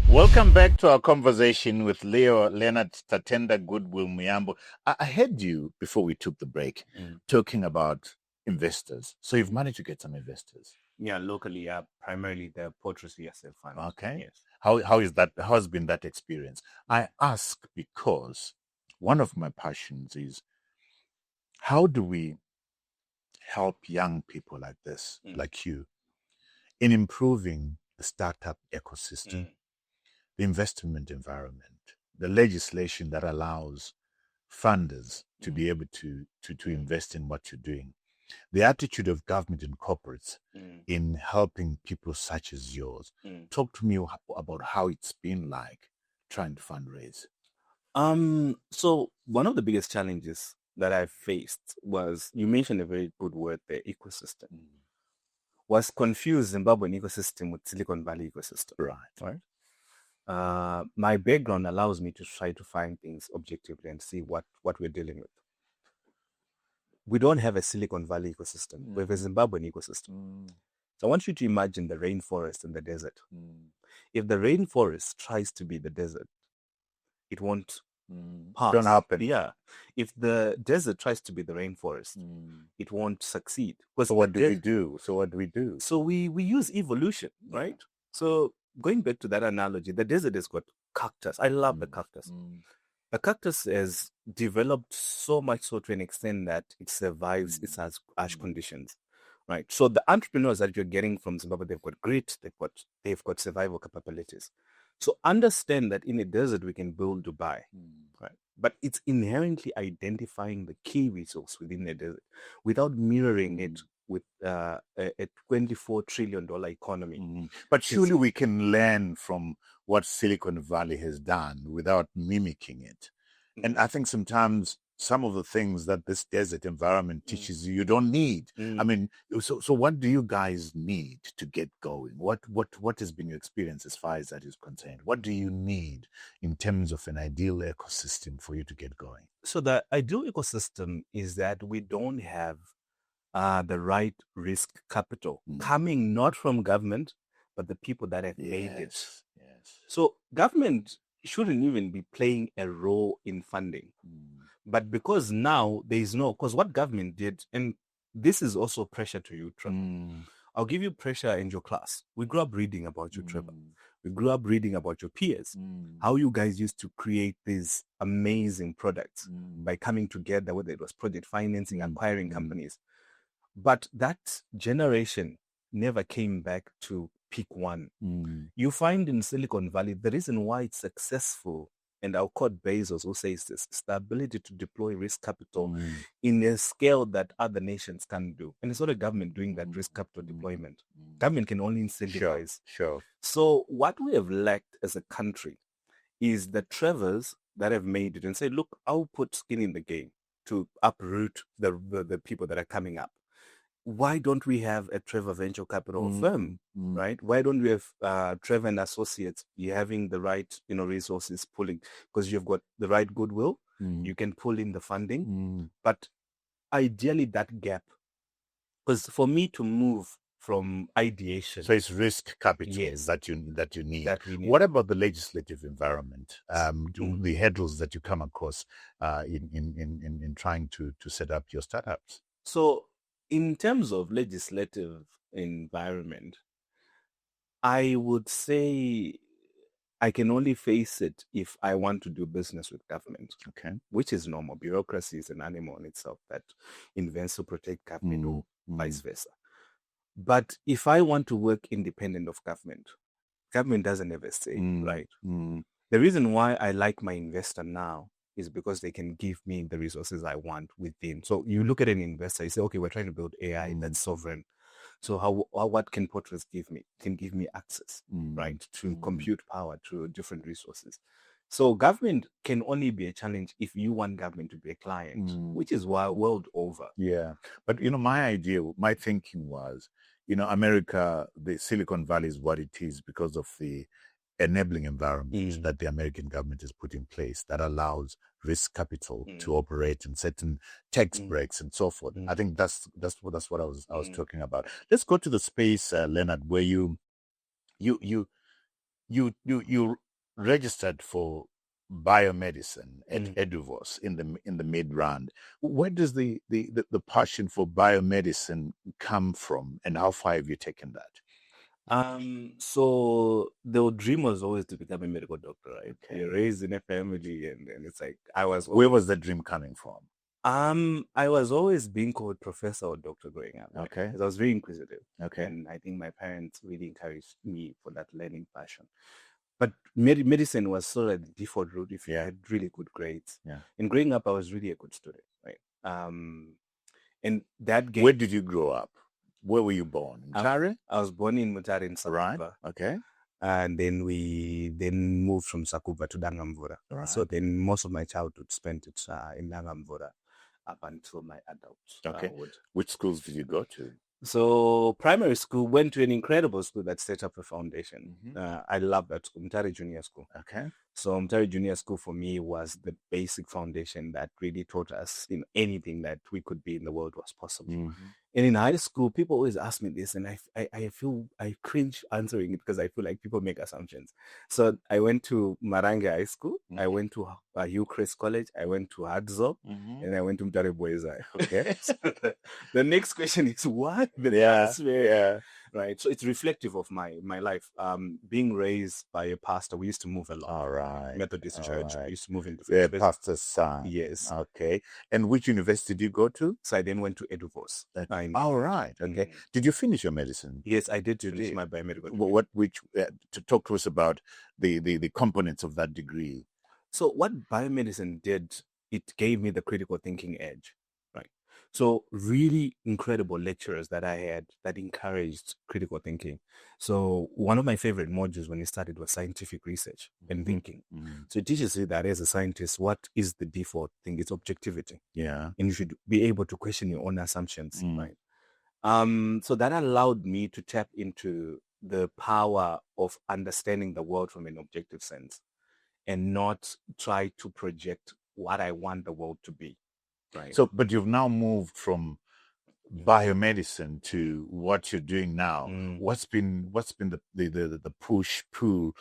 Welcome back to our conversation with Leonard Muyambo. I heard you before we took the break talking about investors. So you've managed to get some investors. Yeah, locally, yeah, primarily the POTRAZ ESF fund. Okay. Yes. How is that? How has been that experience? I ask because one of my passions is how do we help young people like this, like you, in improving the startup ecosystem, the investment environment, the legislation that allows funders to be able to invest in what you're doing, the attitude of government and corporates in helping people such as yours. Talk to me about how it's been like trying to fundraise. So one of the biggest challenges that I faced was, you mentioned a very good word there, ecosystem. Was confused Zimbabwean ecosystem with Silicon Valley ecosystem. Right. My background allows me to try to find things objectively and see what we're dealing with. We don't have a Silicon Valley ecosystem. We have a Zimbabwean ecosystem. So I want you to imagine the rainforest and the desert. If the rainforest tries to be the desert, it won't pass. Don't happen. Yeah. If the desert tries to be the rainforest, it won't succeed. So what do we do? So we use evolution, right? So going back to that analogy, the desert has got cactus. I love the cactus. The cactus has developed so much so to an extent that it survives its harsh conditions, right? So the entrepreneurs that you're getting from Zimbabwe, they've got grit, they've got survival capabilities. So understand that in a desert we can build Dubai, right? But it's inherently identifying the key resource within the desert without mirroring it with a $24 trillion economy. But surely we can learn from what Silicon Valley has done without mimicking it. And I think sometimes some of the things that this desert environment teaches you, you don't need. I mean, so what do you guys need to get going? What has been your experience as far as that is concerned? What do you need in terms of an ideal ecosystem for you to get going? So the ideal ecosystem is that we don't have the right risk capital coming not from government, but the people that have made it. Yes. So government shouldn't even be playing a role in funding. But because now there is no, because what government did, and this is also pressure to you, Trevor. I'll give you pressure in your class. We grew up reading about you, Trevor. We grew up reading about your peers, how you guys used to create these amazing products by coming together, whether it was project financing, acquiring companies. But that generation never came back to pick one. You find in Silicon Valley, the reason why it's successful, and I'll quote Bezos who says this, is the ability to deploy risk capital in a scale that other nations can't do. And it's not a government doing that risk capital deployment. Government can only incentivize. Sure. So what we have lacked as a country is the Trevors that have made it and say, look, I'll put skin in the game to uproot the people that are coming up. Why don't we have a Trevor Venture Capital firm, right? Why don't we have Trevor and Associates? You're having the right, resources pulling, because you've got the right goodwill. You can pull in the funding, but ideally that gap, because for me to move from ideation, so it's risk capital that you need. That we need. What about the legislative environment? The hurdles that you come across in trying to set up your startups? So in terms of legislative environment, I would say I can only face it if I want to do business with government. Okay. Which is normal. Bureaucracy is an animal in itself that invents to protect government or vice versa. But if I want to work independent of government doesn't have a say, right? The reason why I like my investor now is because they can give me the resources I want within. So you look at an investor, you say, okay, we're trying to build AI that's sovereign. So what can POTRAZ give me? It can give me access, right, to compute power, to different resources. So government can only be a challenge if you want government to be a client, which is world over. Yeah. But, my thinking was, America, the Silicon Valley is what it is because of the enabling environment that the American government has put in place that allows risk capital to operate and certain tax breaks and so forth. I think that's what I was talking about. Let's go to the space, Leonard, where you registered for biomedicine at Eduvos in the mid round. Where does the passion for biomedicine come from, and how far have you taken that? So the dream was always to become a medical doctor, right? Okay. You're raised in a family, and it's like I was. Where was the dream coming from? I was always being called professor or doctor growing up. Right? Okay. Because I was very inquisitive. Okay. And I think my parents really encouraged me for that learning passion. But medicine was sort of the default route if you had really good grades. Yeah. And growing up, I was really a good student, right? And that game. Where did you grow up? Where were you born? In Mutare? I was born in Mutare in Sakuba. Right. Okay. And then we moved from Sakuba to Dangamvura. Right. So then most of my childhood spent it in Dangamvura up until my adulthood. Okay. Which schools did you go to? So primary school, went to an incredible school that set up a foundation. I love that school, Mutare Junior School. Okay. So Mutare Junior School for me was the basic foundation that really taught us anything that we could be in the world was possible. And in high school, people always ask me this, and I feel I cringe answering it because I feel like people make assumptions. So I went to Maranga High School, I went to Hillcrest College, I went to Hadzo, and I went to Mutare Boys High. Okay. So the next question is what? Right. So it's reflective of my life. Being raised by a pastor, we used to move a lot. All right. Methodist church. We used to move into pastor's son. Yes. Okay. And which university did you go to? So I then went to Eduvos. All right. Okay. Did you finish your medicine? Yes, I did finish my biomedical degree. To talk to us about the components of that degree. So what biomedicine did, it gave me the critical thinking edge. So really incredible lecturers that I had that encouraged critical thinking. So one of my favorite modules when it started was scientific research and thinking. So it teaches you that as a scientist, what is the default thing? It's objectivity. Yeah. And you should be able to question your own assumptions, right? So that allowed me to tap into the power of understanding the world from an objective sense and not try to project what I want the world to be. Right. So, but you've now moved from biomedicine to what you're doing now. What's been the push-pull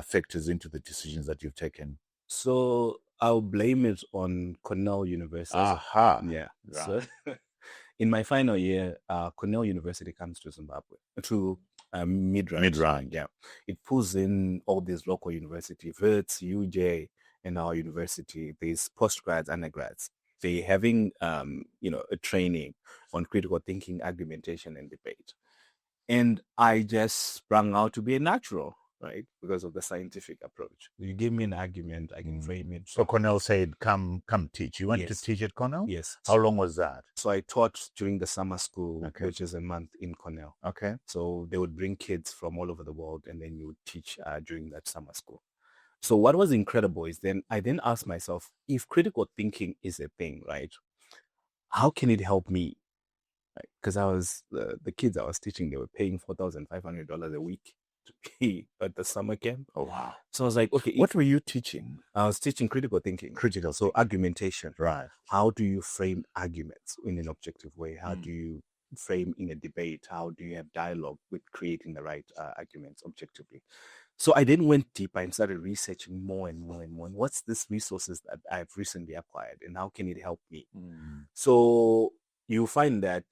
factors into the decisions that you've taken? So I'll blame it on Cornell University. Aha. Yeah. Right. So in my final year, Cornell University comes to Zimbabwe to mid-rank. Yeah. It pulls in all these local universities, Wits, UJ, and our university. There's postgrads, undergrads. They're having, a training on critical thinking, argumentation, and debate. And I just sprung out to be a natural, right? Because of the scientific approach. You give me an argument, I can frame it. So Cornell said, come teach. You went to teach at Cornell? Yes. How long was that? So I taught during the summer school, which is a month in Cornell. Okay. So they would bring kids from all over the world, and then you would teach during that summer school. So what was incredible is I then asked myself, if critical thinking is a thing, right, how can it help me? Because I was, the kids I was teaching, they were paying $4,500 a week to be at the summer camp. Oh, wow. So I was like, okay. What were you teaching? I was teaching critical thinking. So argumentation. Right. How do you frame arguments in an objective way? How do you frame in a debate? How do you have dialogue with creating the right arguments objectively? So I then went deeper and started researching more and more and more. And what's this resources that I've recently acquired and how can it help me? So you find that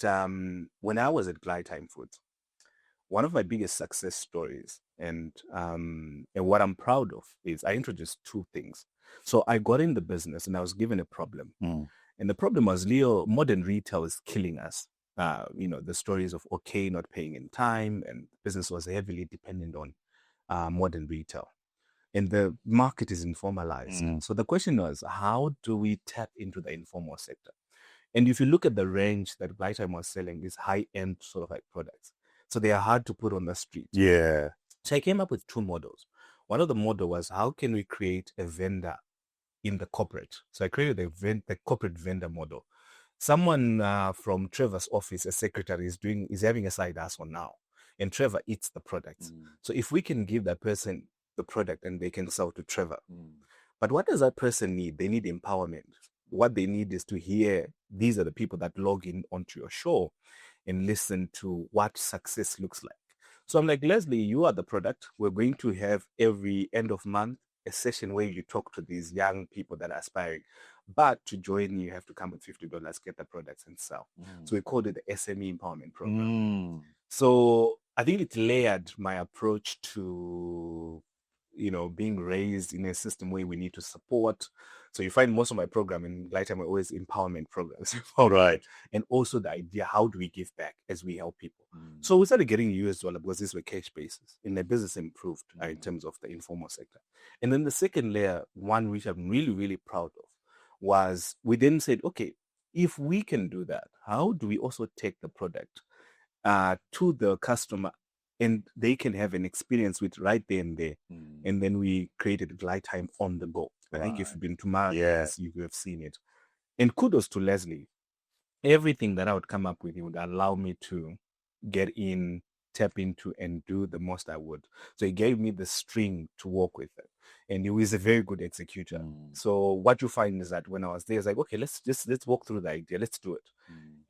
when I was at Glide Time Foods, one of my biggest success stories and what I'm proud of is I introduced two things. So I got in the business and I was given a problem. And the problem was, Leo, modern retail is killing us. The stories of OK not paying in time, and business was heavily dependent on modern retail, and the market is informalized. So the question was, how do we tap into the informal sector? And if you look at the range that Glytime was selling, is high-end sort of like products, so they are hard to put on the street. Yeah. So I came up with two models. One of the model was, how can we create a vendor in the corporate? So I created the corporate vendor model. Someone from Trevor's office, a secretary, is having a side hustle now. And Trevor eats the products. So if we can give that person the product and they can sell to Trevor. But what does that person need? They need empowerment. What they need is to hear, these are the people that log in onto your show and listen to what success looks like. So I'm like, Leslie, you are the product. We're going to have every end of month a session where you talk to these young people that are aspiring. But to join, you have to come with $50, get the products and sell. So we called it the SME Empowerment Program. So I think it layered my approach to, being raised in a system where we need to support. So you find most of my program in Lifetime are always empowerment programs. Right. And also the idea, how do we give back as we help people? So we started getting US dollar because these were cash bases and the business improved in terms of the informal sector. And then the second layer, one which I'm really, really proud of, was we then said, okay, if we can do that, how do we also take the product to the customer and they can have an experience with right there and there? And then we created Lifetime on the go. I think if you've been to markets, you have seen it. And kudos to Leslie. Everything that I would come up with, he would allow me to get in, tap into, and do the most I would. So he gave me the string to work with it. And he was a very good executor. So what you find is that when I was there, it's like, okay, let's walk through the idea. Let's do it.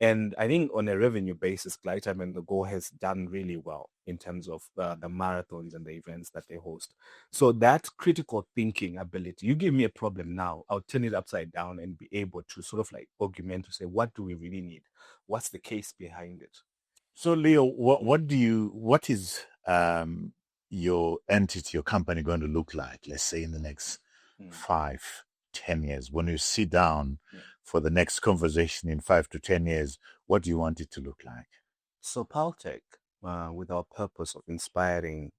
And I think on a revenue basis, Lifetime and the Go has done really well in terms of the marathons and the events that they host. So that critical thinking ability, you give me a problem now, I'll turn it upside down and be able to sort of like augment to say, what do we really need? What's the case behind it? So Leo, what is your entity, your company going to look like, let's say in the next 5, 10 years? When you sit down for the next conversation in 5 to 10 years, what do you want it to look like? So Paltech, with our purpose of inspiring,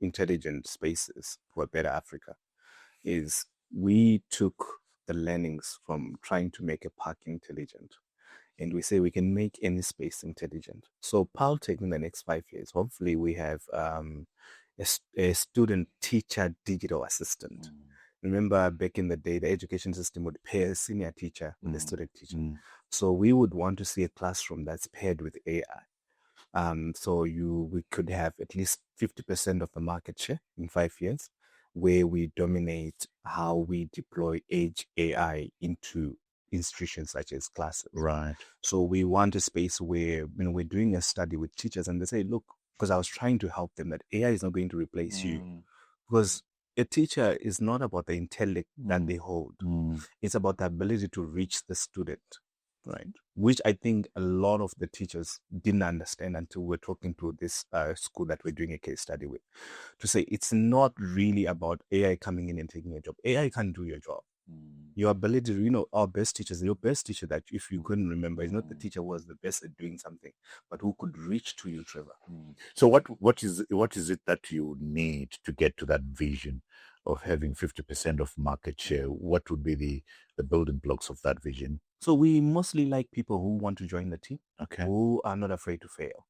intelligent spaces for a better Africa, is we took the learnings from trying to make a park intelligent. And we say we can make any space intelligent. So Paltech in the next 5 years, hopefully we have a student teacher digital assistant. Remember back in the day, the education system would pair a senior teacher with a student teacher. So we would want to see a classroom that's paired with AI. So we could have at least 50% of the market share in 5 years, where we dominate how we deploy edge AI into institutions such as classes. Right. So we want a space where we're doing a study with teachers and they say, look, because I was trying to help them, that AI is not going to replace you, because a teacher is not about the intellect that they hold. It's about the ability to reach the student, right? Which I think a lot of the teachers didn't understand until we're talking to this school that we're doing a case study with, to say it's not really about AI coming in and taking your job. AI can't do your job. Your ability, our best teachers, your best teacher that if you couldn't remember is not the teacher who was the best at doing something, but who could reach to you, Trevor. So what is it that you need to get to that vision of having 50% of market share? What would be the building blocks of that vision? So we mostly like people who want to join the team, who are not afraid to fail.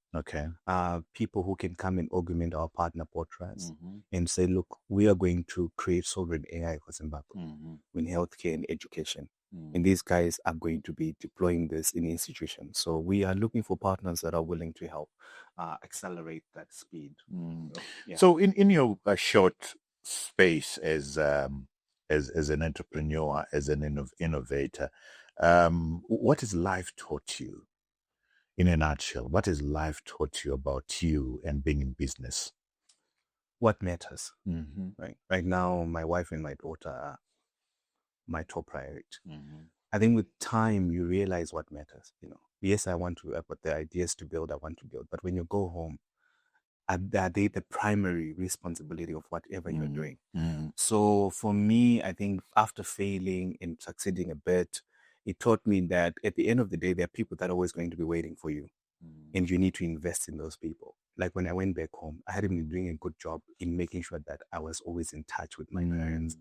People who can come and augment our partner POTRAZ and say, look, we are going to create sovereign AI for Zimbabwe in healthcare and education. And these guys are going to be deploying this in institutions. So we are looking for partners that are willing to help accelerate that speed. So in your short space as an entrepreneur, as an innovator, what has life taught you? In a nutshell, what has life taught you about you and being in business? What matters? Right now, my wife and my daughter are my top priority. I think with time, you realize what matters. Yes, I want to, but the ideas to build, I want to build. But when you go home, are they the primary responsibility of whatever you're doing? So for me, I think after failing and succeeding a bit, it taught me that at the end of the day, there are people that are always going to be waiting for you. And you need to invest in those people. Like when I went back home, I hadn't been doing a good job in making sure that I was always in touch with my parents.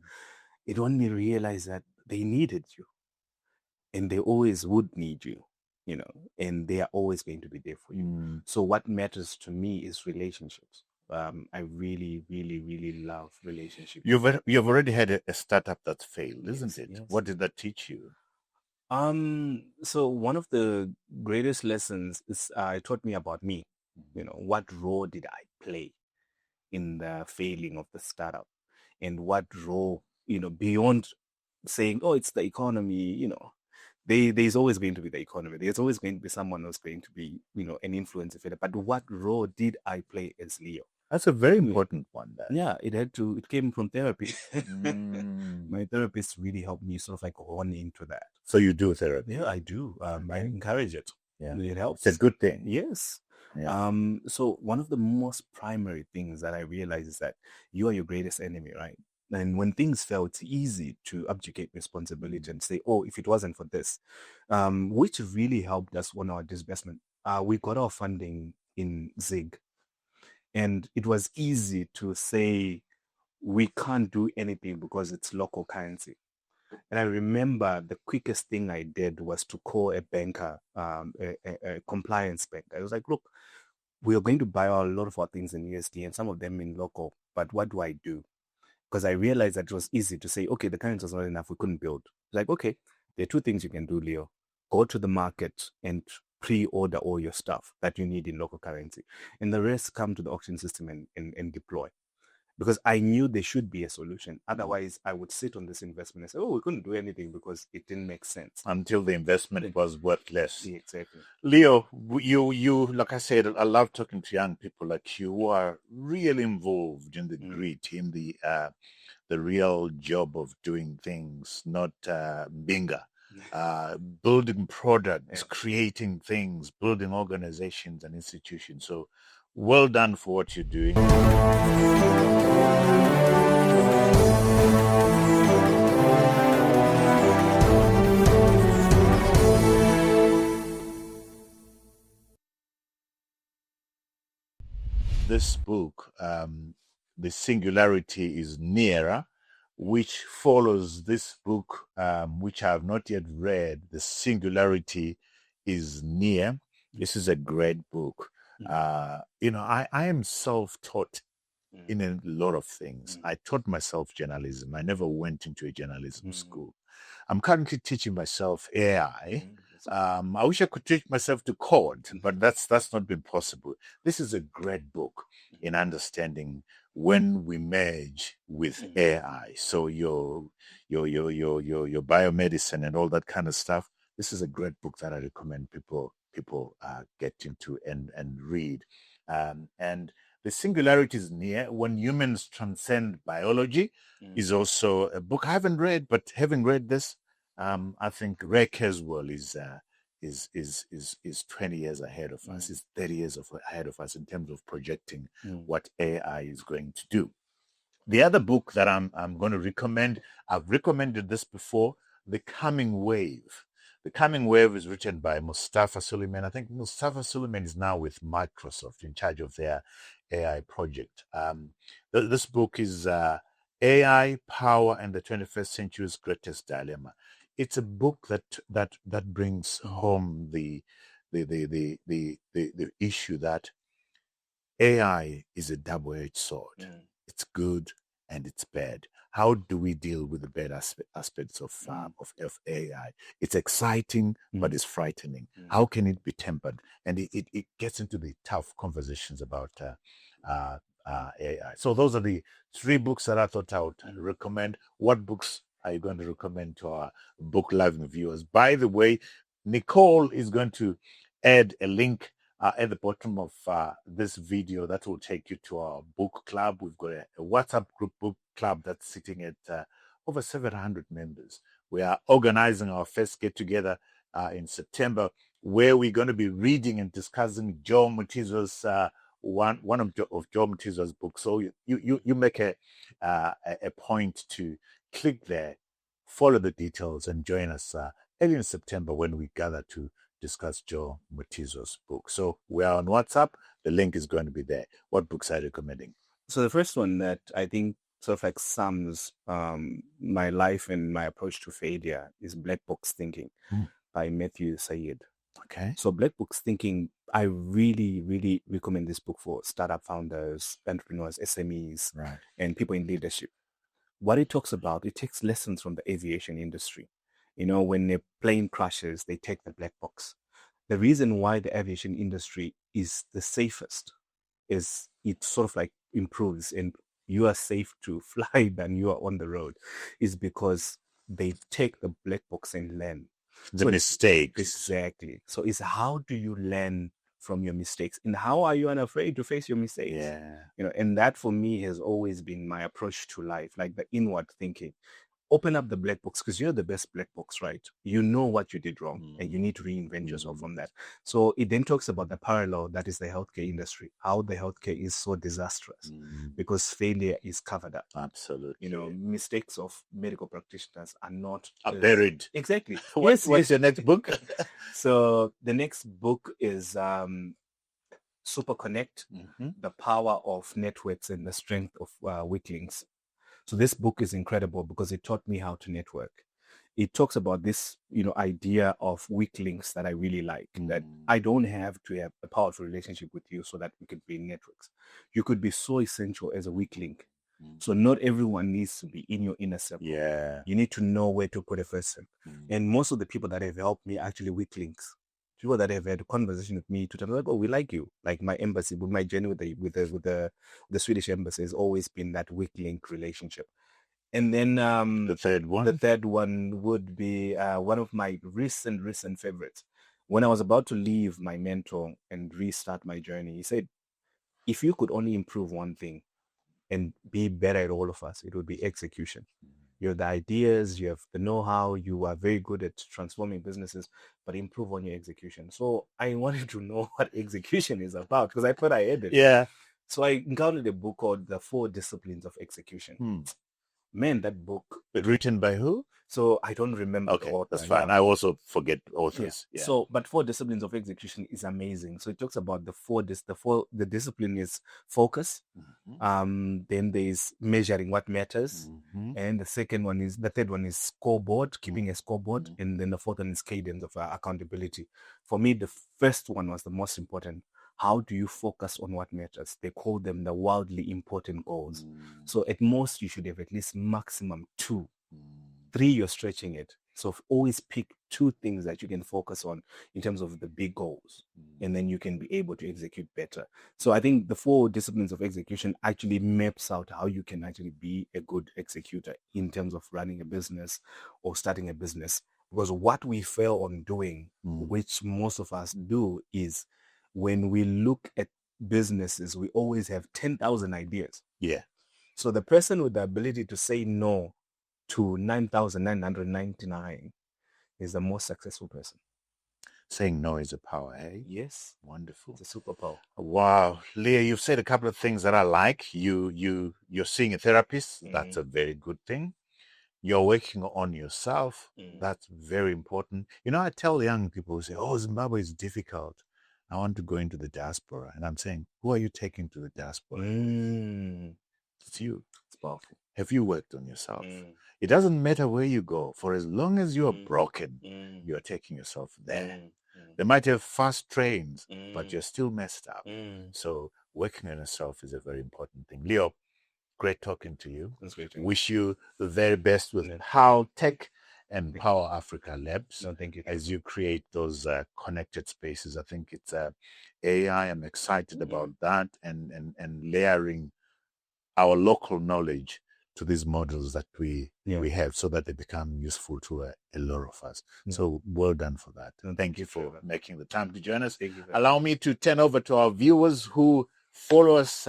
It made me realize that they needed you. And they always would need you, and they are always going to be there for you. So what matters to me is relationships. I really, really, really love relationships. You've already had a startup that failed, isn't it? Yes. What did that teach you? So one of the greatest lessons is it taught me about me. What role did I play in the failing of the startup, and what role, beyond saying, oh, it's the economy, there's always going to be the economy. There's always going to be someone who's going to be, an influencer. But what role did I play as Leo? That's a very important one. That. Yeah, it came from therapy. Mm. My therapist really helped me sort of like hone into that. So you do therapy? Yeah, I do. I encourage it. Yeah. It helps. It's a good thing. Yes. Yeah. So one of the most primary things that I realize is that you are your greatest enemy, right? And when things fail, it's easy to abdicate responsibility and say, oh, if it wasn't for this, which really helped us on our disbursement. We got our funding in Zig, and it was easy to say we can't do anything because it's local currency. And I remember the quickest thing I did was to call a banker, a compliance bank. I was like, look, we are going to buy a lot of our things in USD and some of them in local, but what do I do? Because I realized that it was easy to say, okay, the currency was not enough, we couldn't build. Like, okay, there are two things you can do, Leo. Go to the market and pre-order all your stuff that you need in local currency. And the rest come to the auction system and deploy. Because I knew there should be a solution. Otherwise, I would sit on this investment and say, oh, we couldn't do anything because it didn't make sense. Until the investment was worth less. Yeah, exactly. Leo, you, like I said, I love talking to young people like you who are really involved in the grit, in the real job of doing things, not binga. Building products, creating things, building organizations and institutions. So well done for what you're doing. This book, The Singularity is Nearer, which follows this book, which I have not yet read, The Singularity is Near. This is a great book. I am self-taught in a lot of things. I taught myself journalism. I never went into a journalism school. I'm currently teaching myself AI. I wish I could teach myself to code, but that's not been possible. This is a great book in understanding when we merge with AI. So your biomedicine and all that kind of stuff. This is a great book that I recommend people get into and read. And The Singularity is Near, When Humans Transcend Biology, is also a book I haven't read, but having read this, I think Ray Kurzweil is 20 years ahead of us, is 30 years ahead of us in terms of projecting what AI is going to do. The other book that I'm going to recommend, I've recommended this before, The Coming Wave. The Coming Wave is written by Mustafa Suleiman. I think Mustafa Suleiman is now with Microsoft in charge of their AI project. This book is AI, Power, and the 21st Century's Greatest Dilemma. It's a book that brings home the issue that AI is a double-edged sword. It's good and it's bad. How do we deal with the bad aspects of AI? It's exciting, but it's frightening. How can it be tempered? And it gets into the tough conversations about AI. So those are the three books that I thought I would recommend. What books are you going to recommend to our Book Live viewers? By the way, Nicole is going to add a link at the bottom of this video that will take you to our book club. We've got a WhatsApp group book club that's sitting at over 700 members. We are organizing our first get-together in September, where we're going to be reading and discussing Joe Mutizo's one of Joe Mutizo's books. So you make a point to click there, follow the details, and join us early in September when we gather to discuss Joe Mutizo's book. So we are on WhatsApp. The link is going to be there. What books are you recommending? So the first one that I think sort of like sums my life and my approach to failure is Black Box Thinking by Matthew Syed. Okay. So Black Box Thinking, I really, really recommend this book for startup founders, entrepreneurs, SMEs, and people in leadership. What it talks about, it takes lessons from the aviation industry. You know, when a plane crashes, they take the black box. The reason why the aviation industry is the safest is it sort of like improves and you are safe to fly than you are on the road is because they take the black box and learn. The mistakes. Exactly. So it's how do you learn from your mistakes. And how are you unafraid to face your mistakes? Yeah. And that for me has always been my approach to life, like the inward thinking. Open up the black box, because you're the best black box, right? You know what you did wrong and you need to reinvent yourself from that. So it then talks about the parallel that is the healthcare industry, how the healthcare is so disastrous because failure is covered up. Absolutely. Mistakes of medical practitioners are not buried. Exactly. What's your next book? So the next book is Super Connect, the power of networks and the strength of weak links. So this book is incredible because it taught me how to network. It talks about this, idea of weak links that I really like, that I don't have to have a powerful relationship with you so that we can build networks. You could be so essential as a weak link. So not everyone needs to be in your inner circle. Yeah. You need to know where to put a person. And most of the people that have helped me are actually weak links. People that have had a conversation with me to tell me, like, oh, we like you. Like my embassy, with my journey with the Swedish embassy has always been that weak link relationship. And then the third one would be one of my recent favorites. When I was about to leave my mentor and restart my journey, he said, if you could only improve one thing and be better at all of us, it would be execution. You have the ideas, you have the know-how, you are very good at transforming businesses, but improve on your execution. So I wanted to know what execution is about because I thought I had it. Yeah. So I encountered a book called The 4 Disciplines of Execution. Man, that book. Written by who? So I don't remember the author. That's fine. I also forget authors. Yeah. So, but 4 Disciplines of Execution is amazing. So it talks about the discipline is focus. Then there's measuring what matters. And the third one is scoreboard, keeping a scoreboard. And then the fourth one is cadence of accountability. For me, the first one was the most important. How do you focus on what matters? They call them the wildly important goals. So at most, you should have at least maximum 2. 3, you're stretching it. So always pick 2 things that you can focus on in terms of the big goals. And then you can be able to execute better. So I think the 4 disciplines of execution actually maps out how you can actually be a good executor in terms of running a business or starting a business. Because what we fail on doing, which most of us do, is when we look at businesses, we always have 10,000 ideas. Yeah. So the person with the ability to say no to 9,999 is the most successful person. Saying no is a power, eh? Yes. Wonderful. It's a superpower. Wow. Leah, you've said a couple of things that I like. You're seeing a therapist. That's a very good thing. You're working on yourself. That's very important. I tell young people who say, oh, Zimbabwe is difficult. I want to go into the diaspora. And I'm saying, who are you taking to the diaspora? It's you. It's powerful. Have you worked on yourself? It doesn't matter where you go. For as long as you are broken, you're taking yourself there. They might have fast trains, but you're still messed up. So working on yourself is a very important thing. Leo, great talking to you. That's great. Wish you the very best with Paltech and Power Africa Labs. No, thank you. As you create those connected spaces. I think it's AI. I'm excited about that and layering our local knowledge to these models that we have so that they become useful to a lot of us. So well done for that. No, thank you for making the time to join us. Thank you. Allow me to turn over to our viewers who follow us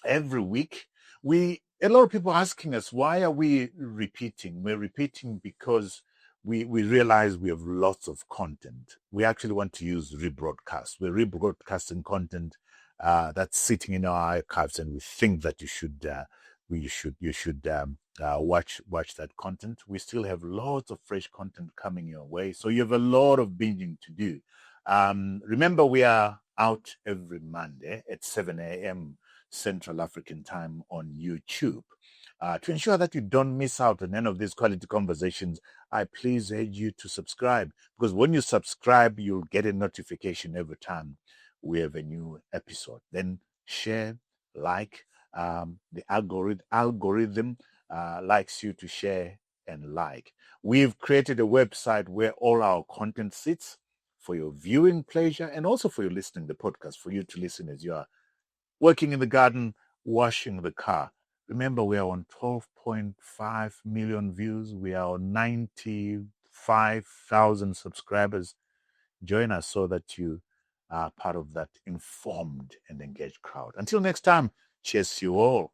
every week. A lot of people asking us, why are we repeating? We're repeating because we realize we have lots of content. We actually want to use rebroadcast. We're rebroadcasting content that's sitting in our archives, and we think that you should watch that content. We still have lots of fresh content coming your way, so you have a lot of binging to do. Remember, we are out every Monday at 7 a.m. Central African time on YouTube. To ensure that you don't miss out on any of these quality conversations, I please urge you to subscribe, because when you subscribe, you'll get a notification every time we have a new episode. Then share, like. The algorithm likes you to share and like. We've created a website where all our content sits for your viewing pleasure and also for your listening, the podcast, for you to listen as you are working in the garden, washing the car. Remember, we are on 12.5 million views. We are on 95,000 subscribers. Join us so that you part of that informed and engaged crowd. Until next time, cheers to you all.